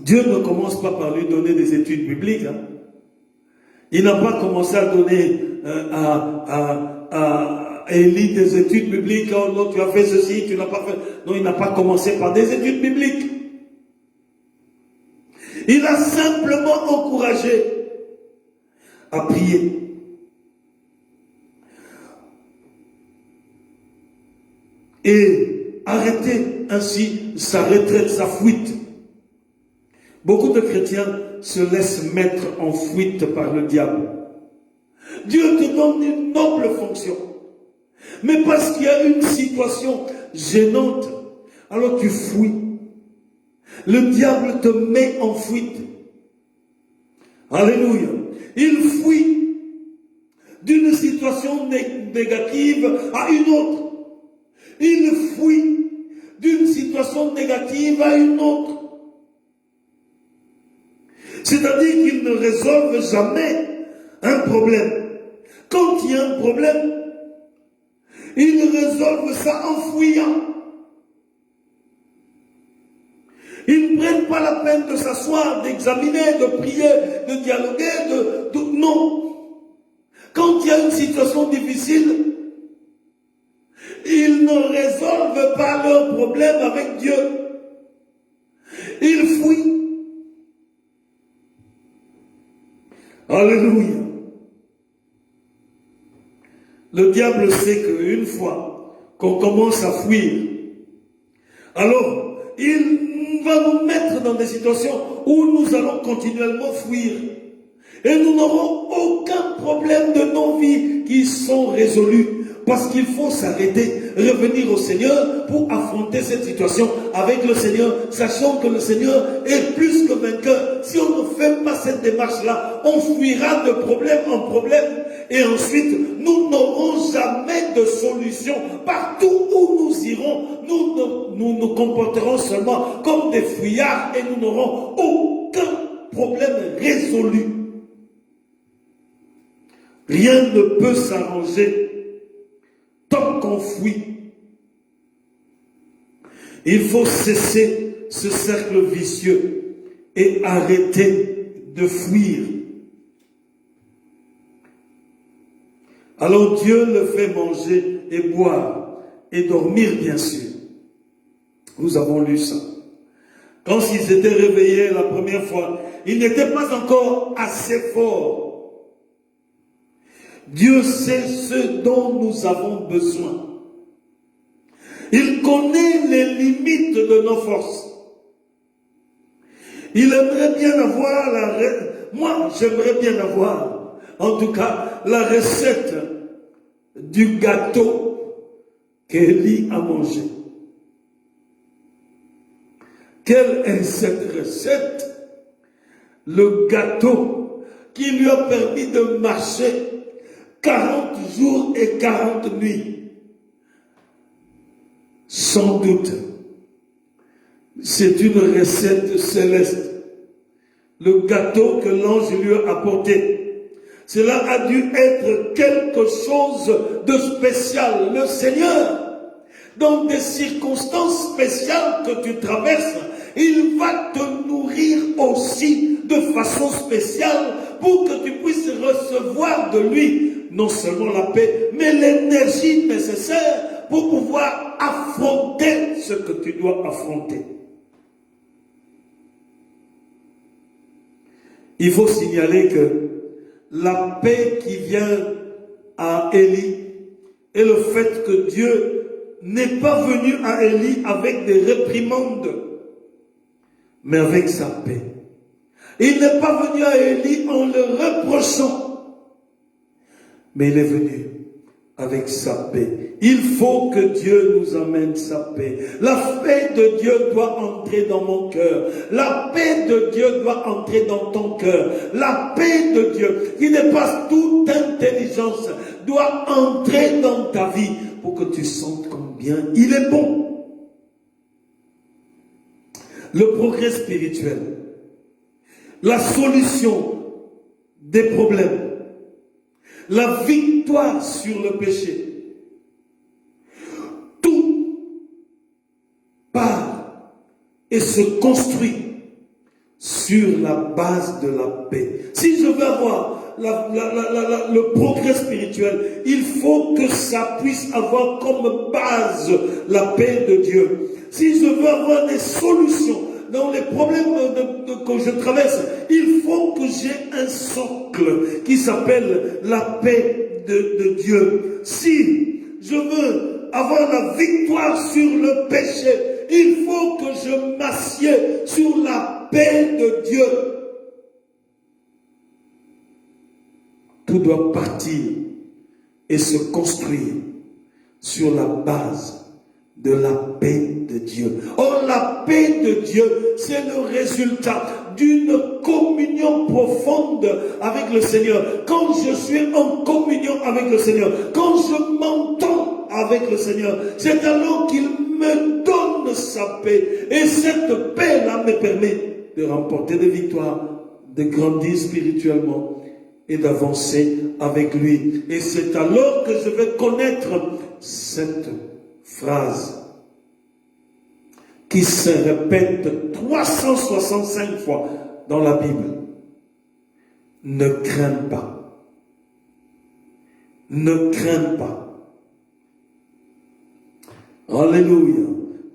Dieu ne commence pas par lui donner des études bibliques. Il n'a pas commencé à donner à Élie des études bibliques. Oh non, tu as fait ceci, tu n'as pas fait. Non, il n'a pas commencé par des études bibliques. Il a simplement encouragé à prier. Et arrêter ainsi sa retraite, sa fuite. Beaucoup de chrétiens se laissent mettre en fuite par le diable. Dieu te donne une noble fonction. Mais parce qu'il y a une situation gênante, alors tu fuis. Le diable te met en fuite. Alléluia. Il fuit d'une situation négative à une autre. Il fuit d'une situation négative à une autre. C'est-à-dire qu'il ne résolve jamais un problème. Quand il y a un problème, il résolve ça en fuyant. Ils ne prennent pas la peine de s'asseoir, d'examiner, de prier, de dialoguer, non. Quand il y a une situation difficile, ils ne résolvent pas leurs problèmes avec Dieu. Ils fuient. Alléluia. Le diable sait qu'une fois qu'on commence à fuir, alors il va nous mettre dans des situations où nous allons continuellement fuir. Et nous n'aurons aucun problème de nos vies qui sont résolus. Parce qu'il faut s'arrêter, revenir au Seigneur pour affronter cette situation avec le Seigneur, sachant que le Seigneur est plus que vainqueur. Si on ne fait pas cette démarche-là, on fuira de problème en problème. Et ensuite, nous n'aurons jamais de solution. Partout où nous irons, nous nous comporterons seulement comme des fuyards et nous n'aurons aucun problème résolu. Rien ne peut s'arranger tant qu'on fuit. Il faut cesser ce cercle vicieux et arrêter de fuir. Alors Dieu le fait manger et boire et dormir, bien sûr. Nous avons lu ça. Quand ils étaient réveillés la première fois, ils n'étaient pas encore assez forts. Dieu sait ce dont nous avons besoin. Il connaît les limites de nos forces. Il aimerait bien avoir moi, j'aimerais bien avoir, en tout cas, la recette du gâteau qu'Élie a mangé. Quelle est cette recette? Le gâteau qui lui a permis de marcher 40 jours et 40 nuits. Sans doute, c'est une recette céleste. Le gâteau que l'ange lui a apporté, cela a dû être quelque chose de spécial. Le Seigneur, dans des circonstances spéciales que tu traverses, il va te nourrir aussi de façon spéciale pour que tu puisses recevoir de lui non seulement la paix, mais l'énergie nécessaire pour pouvoir affronter ce que tu dois affronter. Il faut signaler que la paix qui vient à Élie et le fait que Dieu n'est pas venu à Élie avec des réprimandes, mais avec sa paix. Il n'est pas venu à Élie en le reprochant, mais il est venu avec sa paix. Il faut que Dieu nous amène sa paix. La paix de Dieu doit entrer dans mon cœur. La paix de Dieu doit entrer dans ton cœur. La paix de Dieu, qui dépasse toute intelligence, doit entrer dans ta vie pour que tu sentes combien il est bon. Le progrès spirituel, la solution des problèmes, la victoire sur le péché, tout part et se construit sur la base de la paix. Si je veux avoir le progrès spirituel, il faut que ça puisse avoir comme base la paix de Dieu. Si je veux avoir des solutions dans les problèmes que je traverse, il faut que j'ai un socle qui s'appelle la paix de Dieu. Si je veux avoir la victoire sur le péché, il faut que je m'assieds sur la paix de Dieu. Tout doit partir et se construire sur la base de la paix de Dieu. Or, la paix de Dieu, c'est le résultat d'une communion profonde avec le Seigneur. Quand je suis en communion avec le Seigneur, quand je m'entends avec le Seigneur, c'est alors qu'il me donne sa paix. Et cette paix-là me permet de remporter des victoires, de grandir spirituellement et d'avancer avec lui. Et c'est alors que je vais connaître cette phrase qui se répète 365 fois dans la Bible. Ne crains pas. Ne crains pas. Alléluia.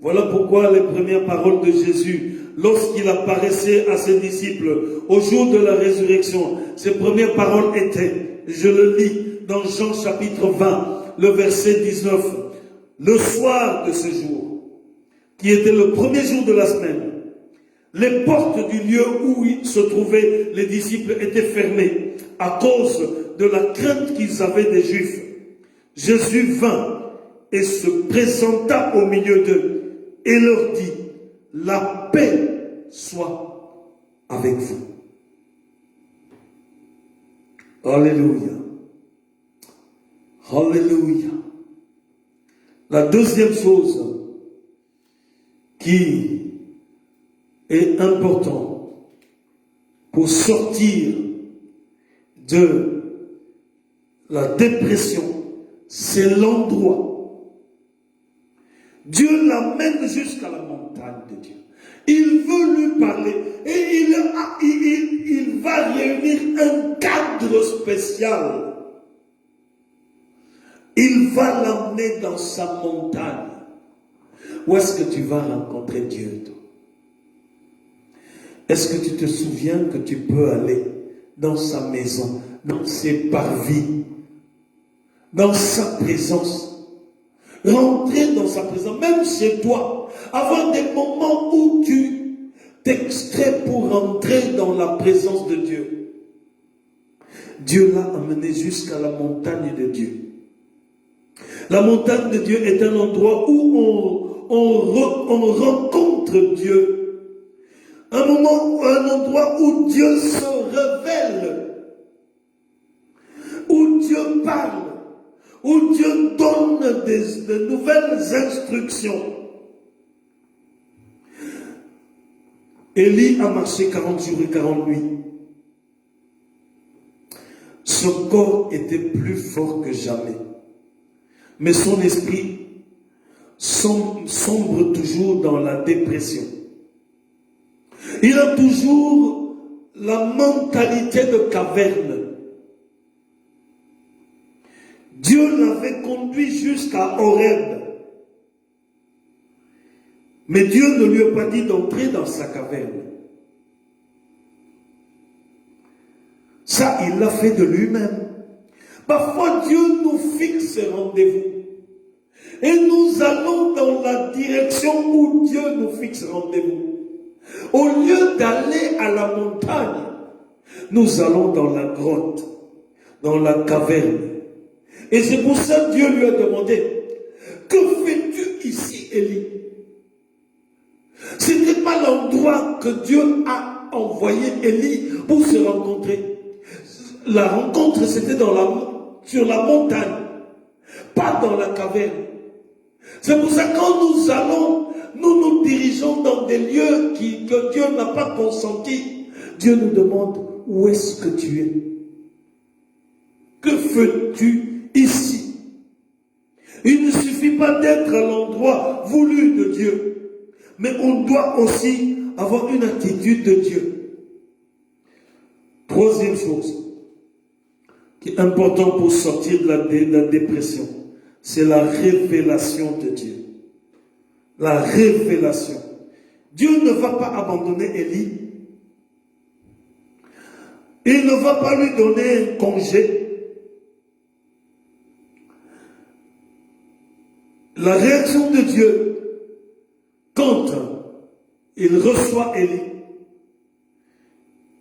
Voilà pourquoi les premières paroles de Jésus, lorsqu'il apparaissait à ses disciples au jour de la résurrection, ses premières paroles étaient, je le lis dans Jean chapitre 20, le verset 19, le soir de ce jour, qui était le premier jour de la semaine, les portes du lieu où se trouvaient les disciples étaient fermées à cause de la crainte qu'ils avaient des Juifs. Jésus vint et se présenta au milieu d'eux et leur dit, la paix soit avec vous. Alléluia. Alléluia. La deuxième chose qui est importante pour sortir de la dépression, c'est l'endroit. Dieu l'amène jusqu'à la montagne de Dieu. Il veut lui parler et il va réunir un cadre spécial. Il va l'emmener dans sa montagne. Où est-ce que tu vas rencontrer Dieu, toi? Est-ce que tu te souviens que tu peux aller dans sa maison, dans ses parvis, dans sa présence, rentrer dans sa présence, même chez toi, avoir des moments où tu t'extrais pour rentrer dans la présence de Dieu. Dieu l'a amené jusqu'à la montagne de Dieu. La montagne de Dieu est un endroit où on rencontre Dieu. Un endroit où Dieu se révèle, où Dieu parle, où Dieu donne de nouvelles instructions. Élie a marché 40 jours et 40 nuits. Son corps était plus fort que jamais. Mais son esprit sombre toujours dans la dépression. Il a toujours la mentalité de caverne. Dieu l'avait conduit jusqu'à Horeb. Mais Dieu ne lui a pas dit d'entrer dans sa caverne. Ça, il l'a fait de lui-même. Parfois, Dieu nous fixe un rendez-vous. Et nous allons dans la direction où Dieu nous fixe rendez-vous. Au lieu d'aller à la montagne, nous allons dans la grotte, dans la caverne. Et c'est pour ça que Dieu lui a demandé, que fais-tu ici, Élie? Ce n'était pas l'endroit que Dieu a envoyé Élie pour se rencontrer. La rencontre, c'était sur la montagne, pas dans la caverne. C'est pour ça que quand nous allons, nous nous dirigeons dans des lieux que Dieu n'a pas consenti. Dieu nous demande, où est-ce que tu es? Que fais-tu ici? Il ne suffit pas d'être à l'endroit voulu de Dieu, mais on doit aussi avoir une attitude de Dieu. Troisième chose qui est importante pour sortir de la dépression, c'est la révélation de Dieu. La révélation. Dieu ne va pas abandonner Élie. Il ne va pas lui donner un congé. La réaction de Dieu, quand il reçoit Élie,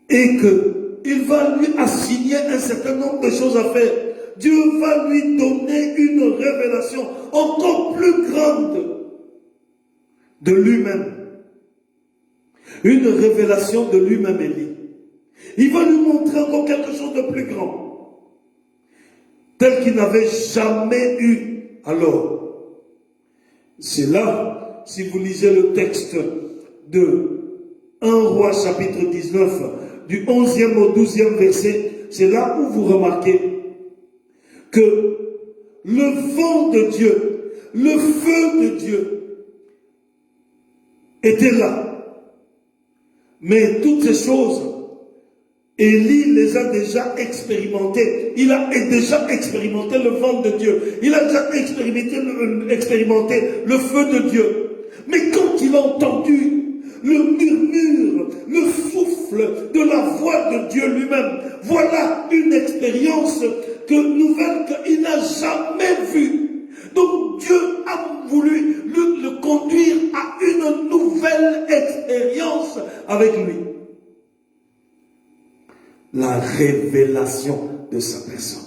et qu'il va lui assigner un certain nombre de choses à faire, Dieu va lui donner une révélation encore plus grande de lui-même. Une révélation de lui-même, Élie. Il va lui montrer encore quelque chose de plus grand, tel qu'il n'avait jamais eu. Alors, c'est là, si vous lisez le texte de 1 Roi chapitre 19, du 11e au 12e verset, c'est là où vous remarquez que le vent de Dieu, le feu de Dieu était là. Mais toutes ces choses, Élie les a déjà expérimentées. Il a déjà expérimenté le vent de Dieu. Il a déjà expérimenté le feu de Dieu. Mais quand il a entendu le murmure, le souffle de la voix de Dieu lui-même, voilà une expérience nouvelle qu'il n'a jamais vue. Donc Dieu a voulu le conduire à une nouvelle expérience avec lui. La révélation de sa personne.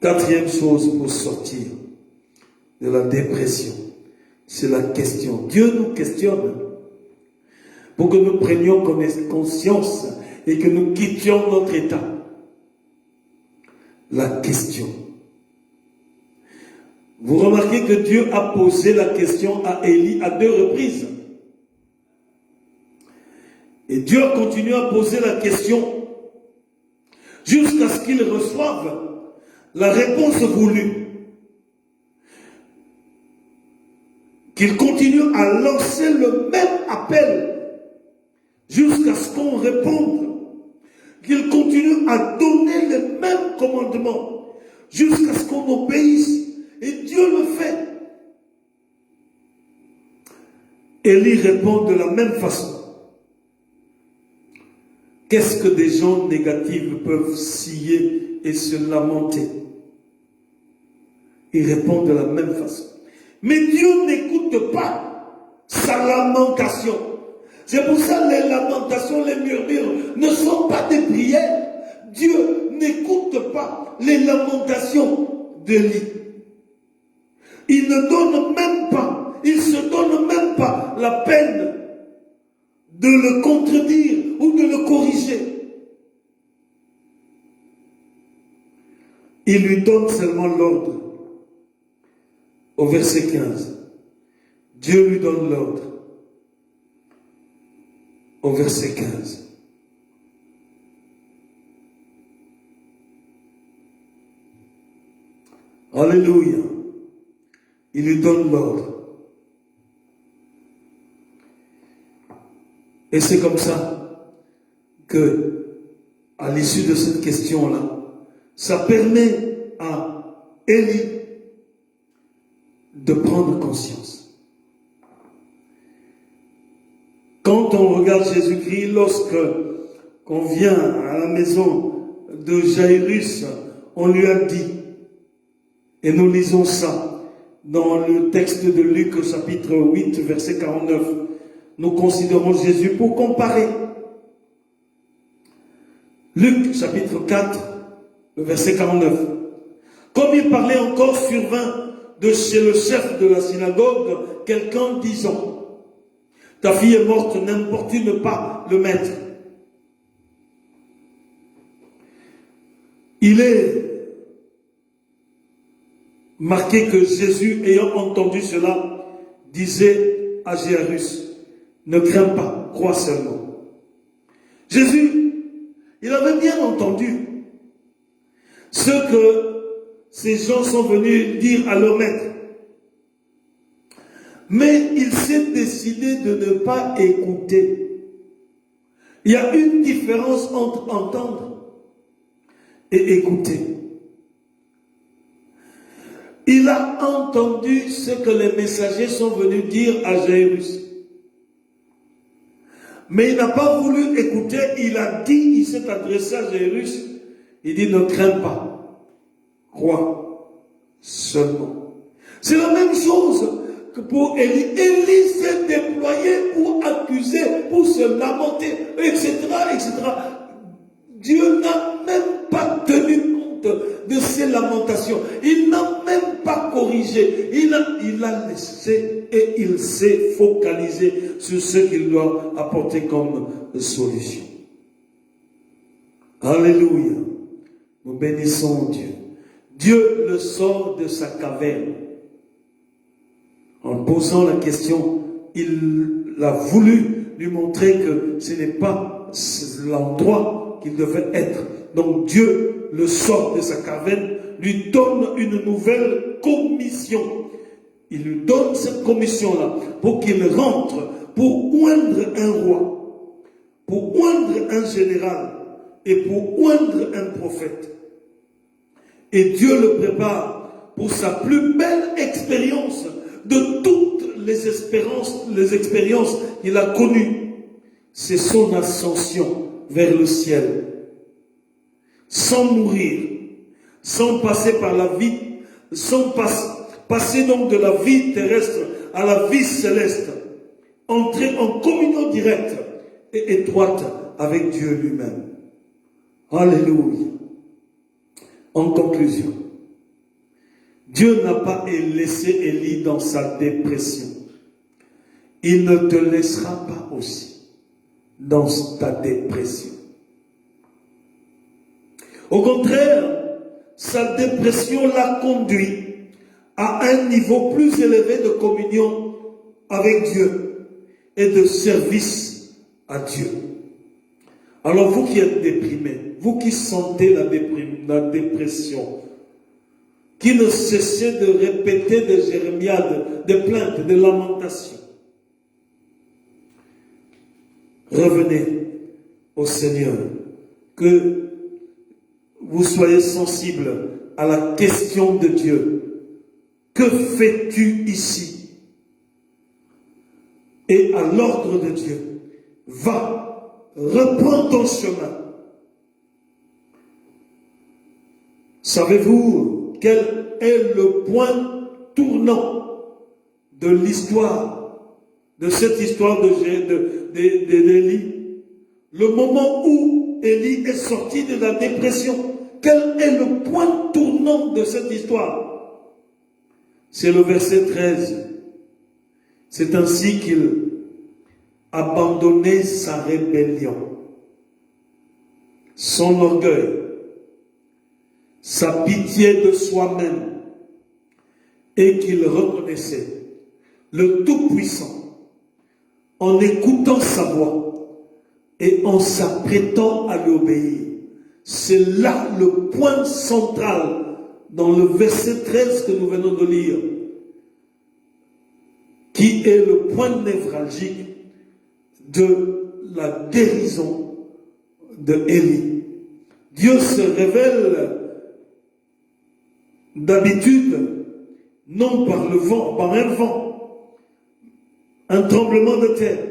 Quatrième chose pour sortir de la dépression, c'est la question. Dieu nous questionne pour que nous prenions conscience et que nous quittions notre état. La question. Vous remarquez que Dieu a posé la question à Élie à 2 reprises. Et Dieu a continué à poser la question jusqu'à ce qu'il reçoive la réponse voulue. Qu'il continue à lancer le même appel jusqu'à ce qu'on réponde. Qu'il continue à donner les mêmes commandements jusqu'à ce qu'on obéisse. Et Dieu le fait. Élie répond de la même façon. Qu'est-ce que des gens négatifs peuvent scier et se lamenter? Il répond de la même façon. Mais Dieu n'écoute pas sa lamentation. C'est pour ça que les lamentations, les murmures ne sont pas des prières. Dieu n'écoute pas les lamentations d'Élie. Il ne donne même pas, il se donne même pas la peine de le contredire ou de le corriger. Il lui donne seulement l'ordre. Au verset 15, Dieu lui donne l'ordre. Au verset 15. Alléluia. Il lui donne l'ordre. Et c'est comme ça que, à l'issue de cette question-là, ça permet à Élie de prendre conscience. Quand on regarde Jésus-Christ, lorsque qu'on vient à la maison de Jairus, on lui a dit, et nous lisons ça dans le texte de Luc au chapitre 8, verset 49, nous considérons Jésus pour comparer. Luc chapitre 4, le verset 49. Comme il parlait encore, survint de chez le chef de la synagogue quelqu'un disant, ta fille est morte, n'importune pas le maître. Il est marqué que Jésus, ayant entendu cela, disait à Jairus, ne crains pas, crois seulement. Jésus, il avait bien entendu ce que ces gens sont venus dire à leur maître. Mais il s'est décidé de ne pas écouter. Il y a une différence entre entendre et écouter. Il a entendu ce que les messagers sont venus dire à Jairus. Mais il n'a pas voulu écouter, il a dit, il s'est adressé à Jairus, il dit, ne crains pas, crois seulement. C'est la même chose que pour Élie. Élie s'est déployé pour accuser, pour se lamenter, etc., etc. Dieu n'a même pas tenu compte de ces lamentations. Il n'a même pas corrigé. Il a laissé et il s'est focalisé sur ce qu'il doit apporter comme solution. Alléluia. Nous bénissons Dieu. Dieu le sort de sa caverne. En posant la question, il a voulu lui montrer que ce n'est pas l'endroit qu'il devait être. Donc Dieu le sort de sa caverne, lui donne une nouvelle commission. Il lui donne cette commission-là pour qu'il rentre, pour oindre un roi, pour oindre un général et pour oindre un prophète. Et Dieu le prépare pour sa plus belle expérience de toutes les expériences qu'il a connues. C'est son ascension vers le ciel. Sans mourir, sans passer par la vie, sans passer donc de la vie terrestre à la vie céleste, entrer en communion directe et étroite avec Dieu lui-même. Alléluia. En conclusion, Dieu n'a pas laissé Élie dans sa dépression. Il ne te laissera pas aussi dans ta dépression. Au contraire, sa dépression l'a conduit à un niveau plus élevé de communion avec Dieu et de service à Dieu. Alors vous qui êtes déprimés, vous qui sentez la dépression, qui ne cessez de répéter des jérémiades, des plaintes, des lamentations, revenez au Seigneur, que vous soyez sensibles à la question de Dieu. Que fais-tu ici? Et à l'ordre de Dieu, va, reprends ton chemin. Savez-vous quel est le point tournant de l'histoire, de cette histoire d'Élie? Le moment où Élie est sorti de la dépression, quel est le point tournant de cette histoire? C'est le verset 13. C'est ainsi qu'il abandonnait sa rébellion, son orgueil, sa pitié de soi-même, et qu'il reconnaissait le Tout-Puissant en écoutant sa voix et en s'apprêtant à lui obéir. C'est là le point central dans le verset 13 que nous venons de lire, qui est le point névralgique de la guérison de Élie. Dieu se révèle d'habitude non par le vent, par un vent, un tremblement de terre,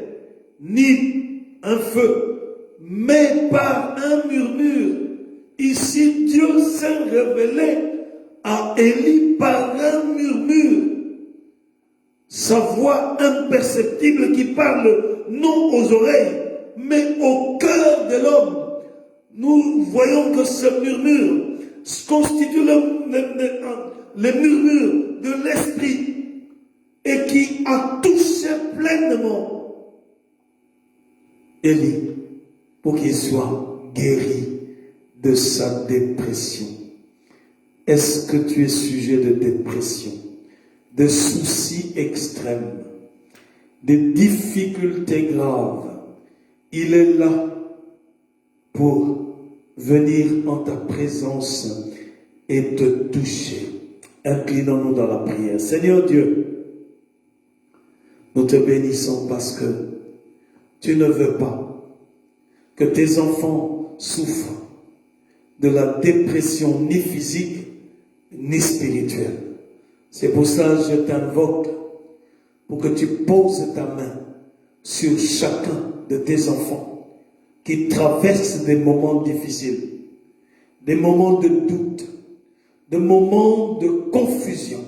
ni un feu, mais par un murmure. Ici, Dieu s'est révélé à Élie par un murmure. Sa voix imperceptible qui parle non aux oreilles, mais au cœur de l'homme. Nous voyons que ce murmure constitue le murmure de l'esprit et qui a touché pleinement Élie pour qu'il soit guéri de sa dépression. Est-ce que tu es sujet de dépression, de soucis extrêmes, de difficultés graves? Il est là pour venir en ta présence et te toucher. Inclinons-nous dans la prière. Seigneur Dieu, nous te bénissons parce que tu ne veux pas que tes enfants souffrent de la dépression ni physique ni spirituelle. C'est pour ça que je t'invoque pour que tu poses ta main sur chacun de tes enfants qui traversent des moments difficiles, des moments de doute, des moments de confusion,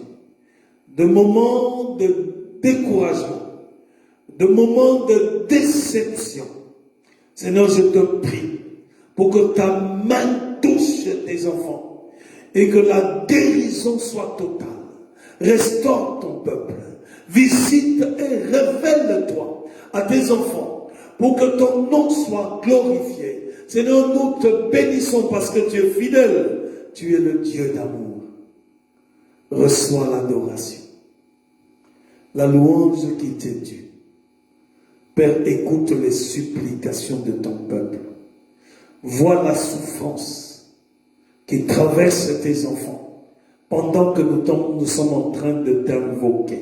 des moments de découragement, des moments de déception. Seigneur, je te prie pour que ta main touche tes enfants et que la guérison soit totale. Restaure ton peuple, visite et révèle-toi à tes enfants pour que ton nom soit glorifié. Seigneur, nous te bénissons parce que tu es fidèle, tu es le Dieu d'amour. Reçois l'adoration, la louange qui t'est due. Père, écoute les supplications de ton peuple. Vois la souffrance qui traverse tes enfants pendant que nous sommes en train de t'invoquer.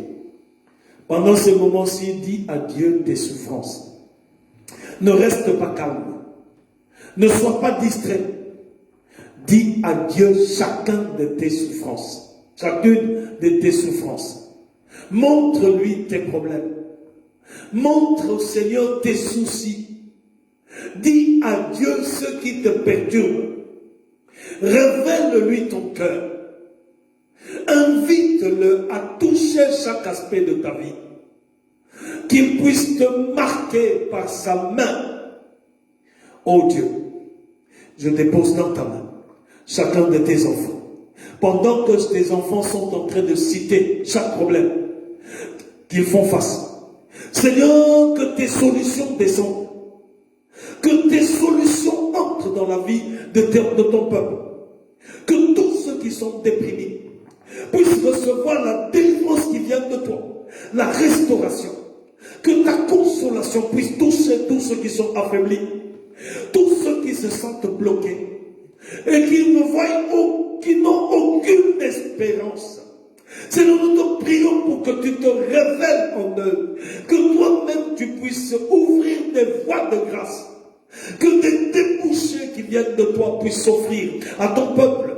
Pendant ce moment-ci, dis à Dieu tes souffrances. Ne reste pas calme. Ne sois pas distrait. Dis à Dieu chacun de tes souffrances. Chacune de tes souffrances. Montre-lui tes problèmes. Montre au Seigneur tes soucis. Dis à Dieu ce qui te perturbe. Révèle-lui ton cœur. Invite-le à toucher chaque aspect de ta vie. Qu'il puisse te marquer par sa main. Oh Dieu, je dépose dans ta main chacun de tes enfants. Pendant que tes enfants sont en train de citer chaque problème qu'ils font face. Seigneur, que tes solutions descendent. Que tes solutions entrent dans la vie de ton peuple. Que tous ceux qui sont déprimés puissent recevoir la délivrance qui vient de toi. La restauration. Que ta consolation puisse toucher tous ceux qui sont affaiblis. Tous ceux qui se sentent bloqués. Et qui ne voient qui n'ont aucune espérance. Seigneur, nous te prions pour que tu te révèles en eux. Que toi-même tu puisses ouvrir des voies de grâce. Que des débouchés qui viennent de toi puissent s'offrir à ton peuple.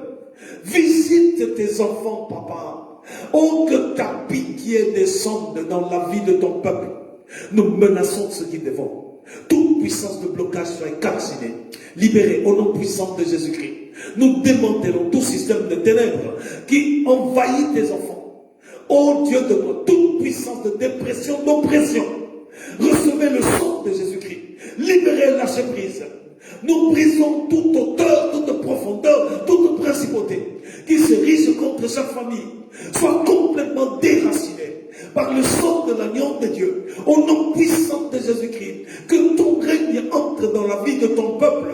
Visite tes enfants, papa. Oh, que ta pitié descende dans la vie de ton peuple. Nous menaçons ceux qui dévorent. Toute puissance de blocage soit calcinée, libérée au nom puissant de Jésus-Christ. Nous démantelons tout système de ténèbres qui envahit tes enfants. Oh Dieu de moi, toute puissance de dépression, d'oppression, recevez le sang de Jésus-Christ. Libérez, lâchez prise. Nous brisons toute hauteur, toute profondeur, toute principauté qui se rise contre chaque famille. Soit complètement déracinée par le sang de l'agneau de Dieu, au nom puissant de Jésus-Christ. Que ton règne entre dans la vie de ton peuple.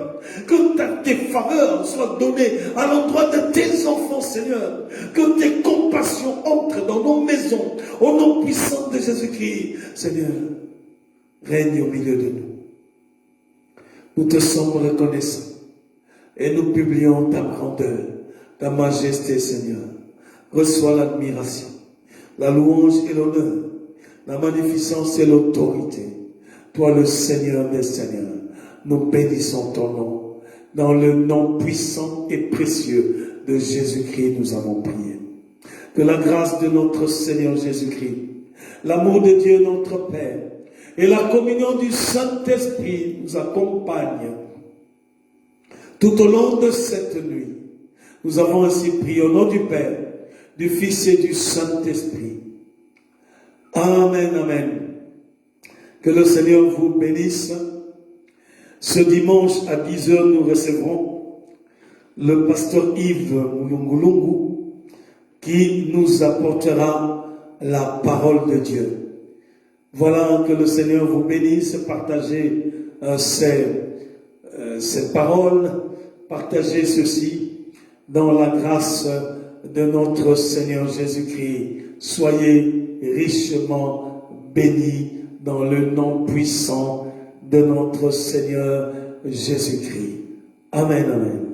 Que tes faveurs soient données à l'endroit de tes enfants, Seigneur. Que tes compassions entrent dans nos maisons, au nom puissant de Jésus-Christ. Seigneur, règne au milieu de nous. Nous te sommes reconnaissants et nous publions ta grandeur, ta majesté, Seigneur. Reçois l'admiration, la louange et l'honneur, la magnificence et l'autorité. Toi, le Seigneur des Seigneurs, nous bénissons ton nom. Dans le nom puissant et précieux de Jésus-Christ, nous avons prié. Que la grâce de notre Seigneur Jésus-Christ, l'amour de Dieu notre Père, Et la communion du Saint-Esprit nous accompagne tout au long de cette nuit. Nous avons ainsi prié au nom du Père, du Fils et du Saint-Esprit. Amen, amen. Que le Seigneur vous bénisse. Ce dimanche à 10h, nous recevrons le pasteur Yves Mulungulungu qui nous apportera la parole de Dieu. Voilà, que le Seigneur vous bénisse. Partagez ces paroles, partagez ceci dans la grâce de notre Seigneur Jésus-Christ. Soyez richement bénis dans le nom puissant de notre Seigneur Jésus-Christ. Amen, amen.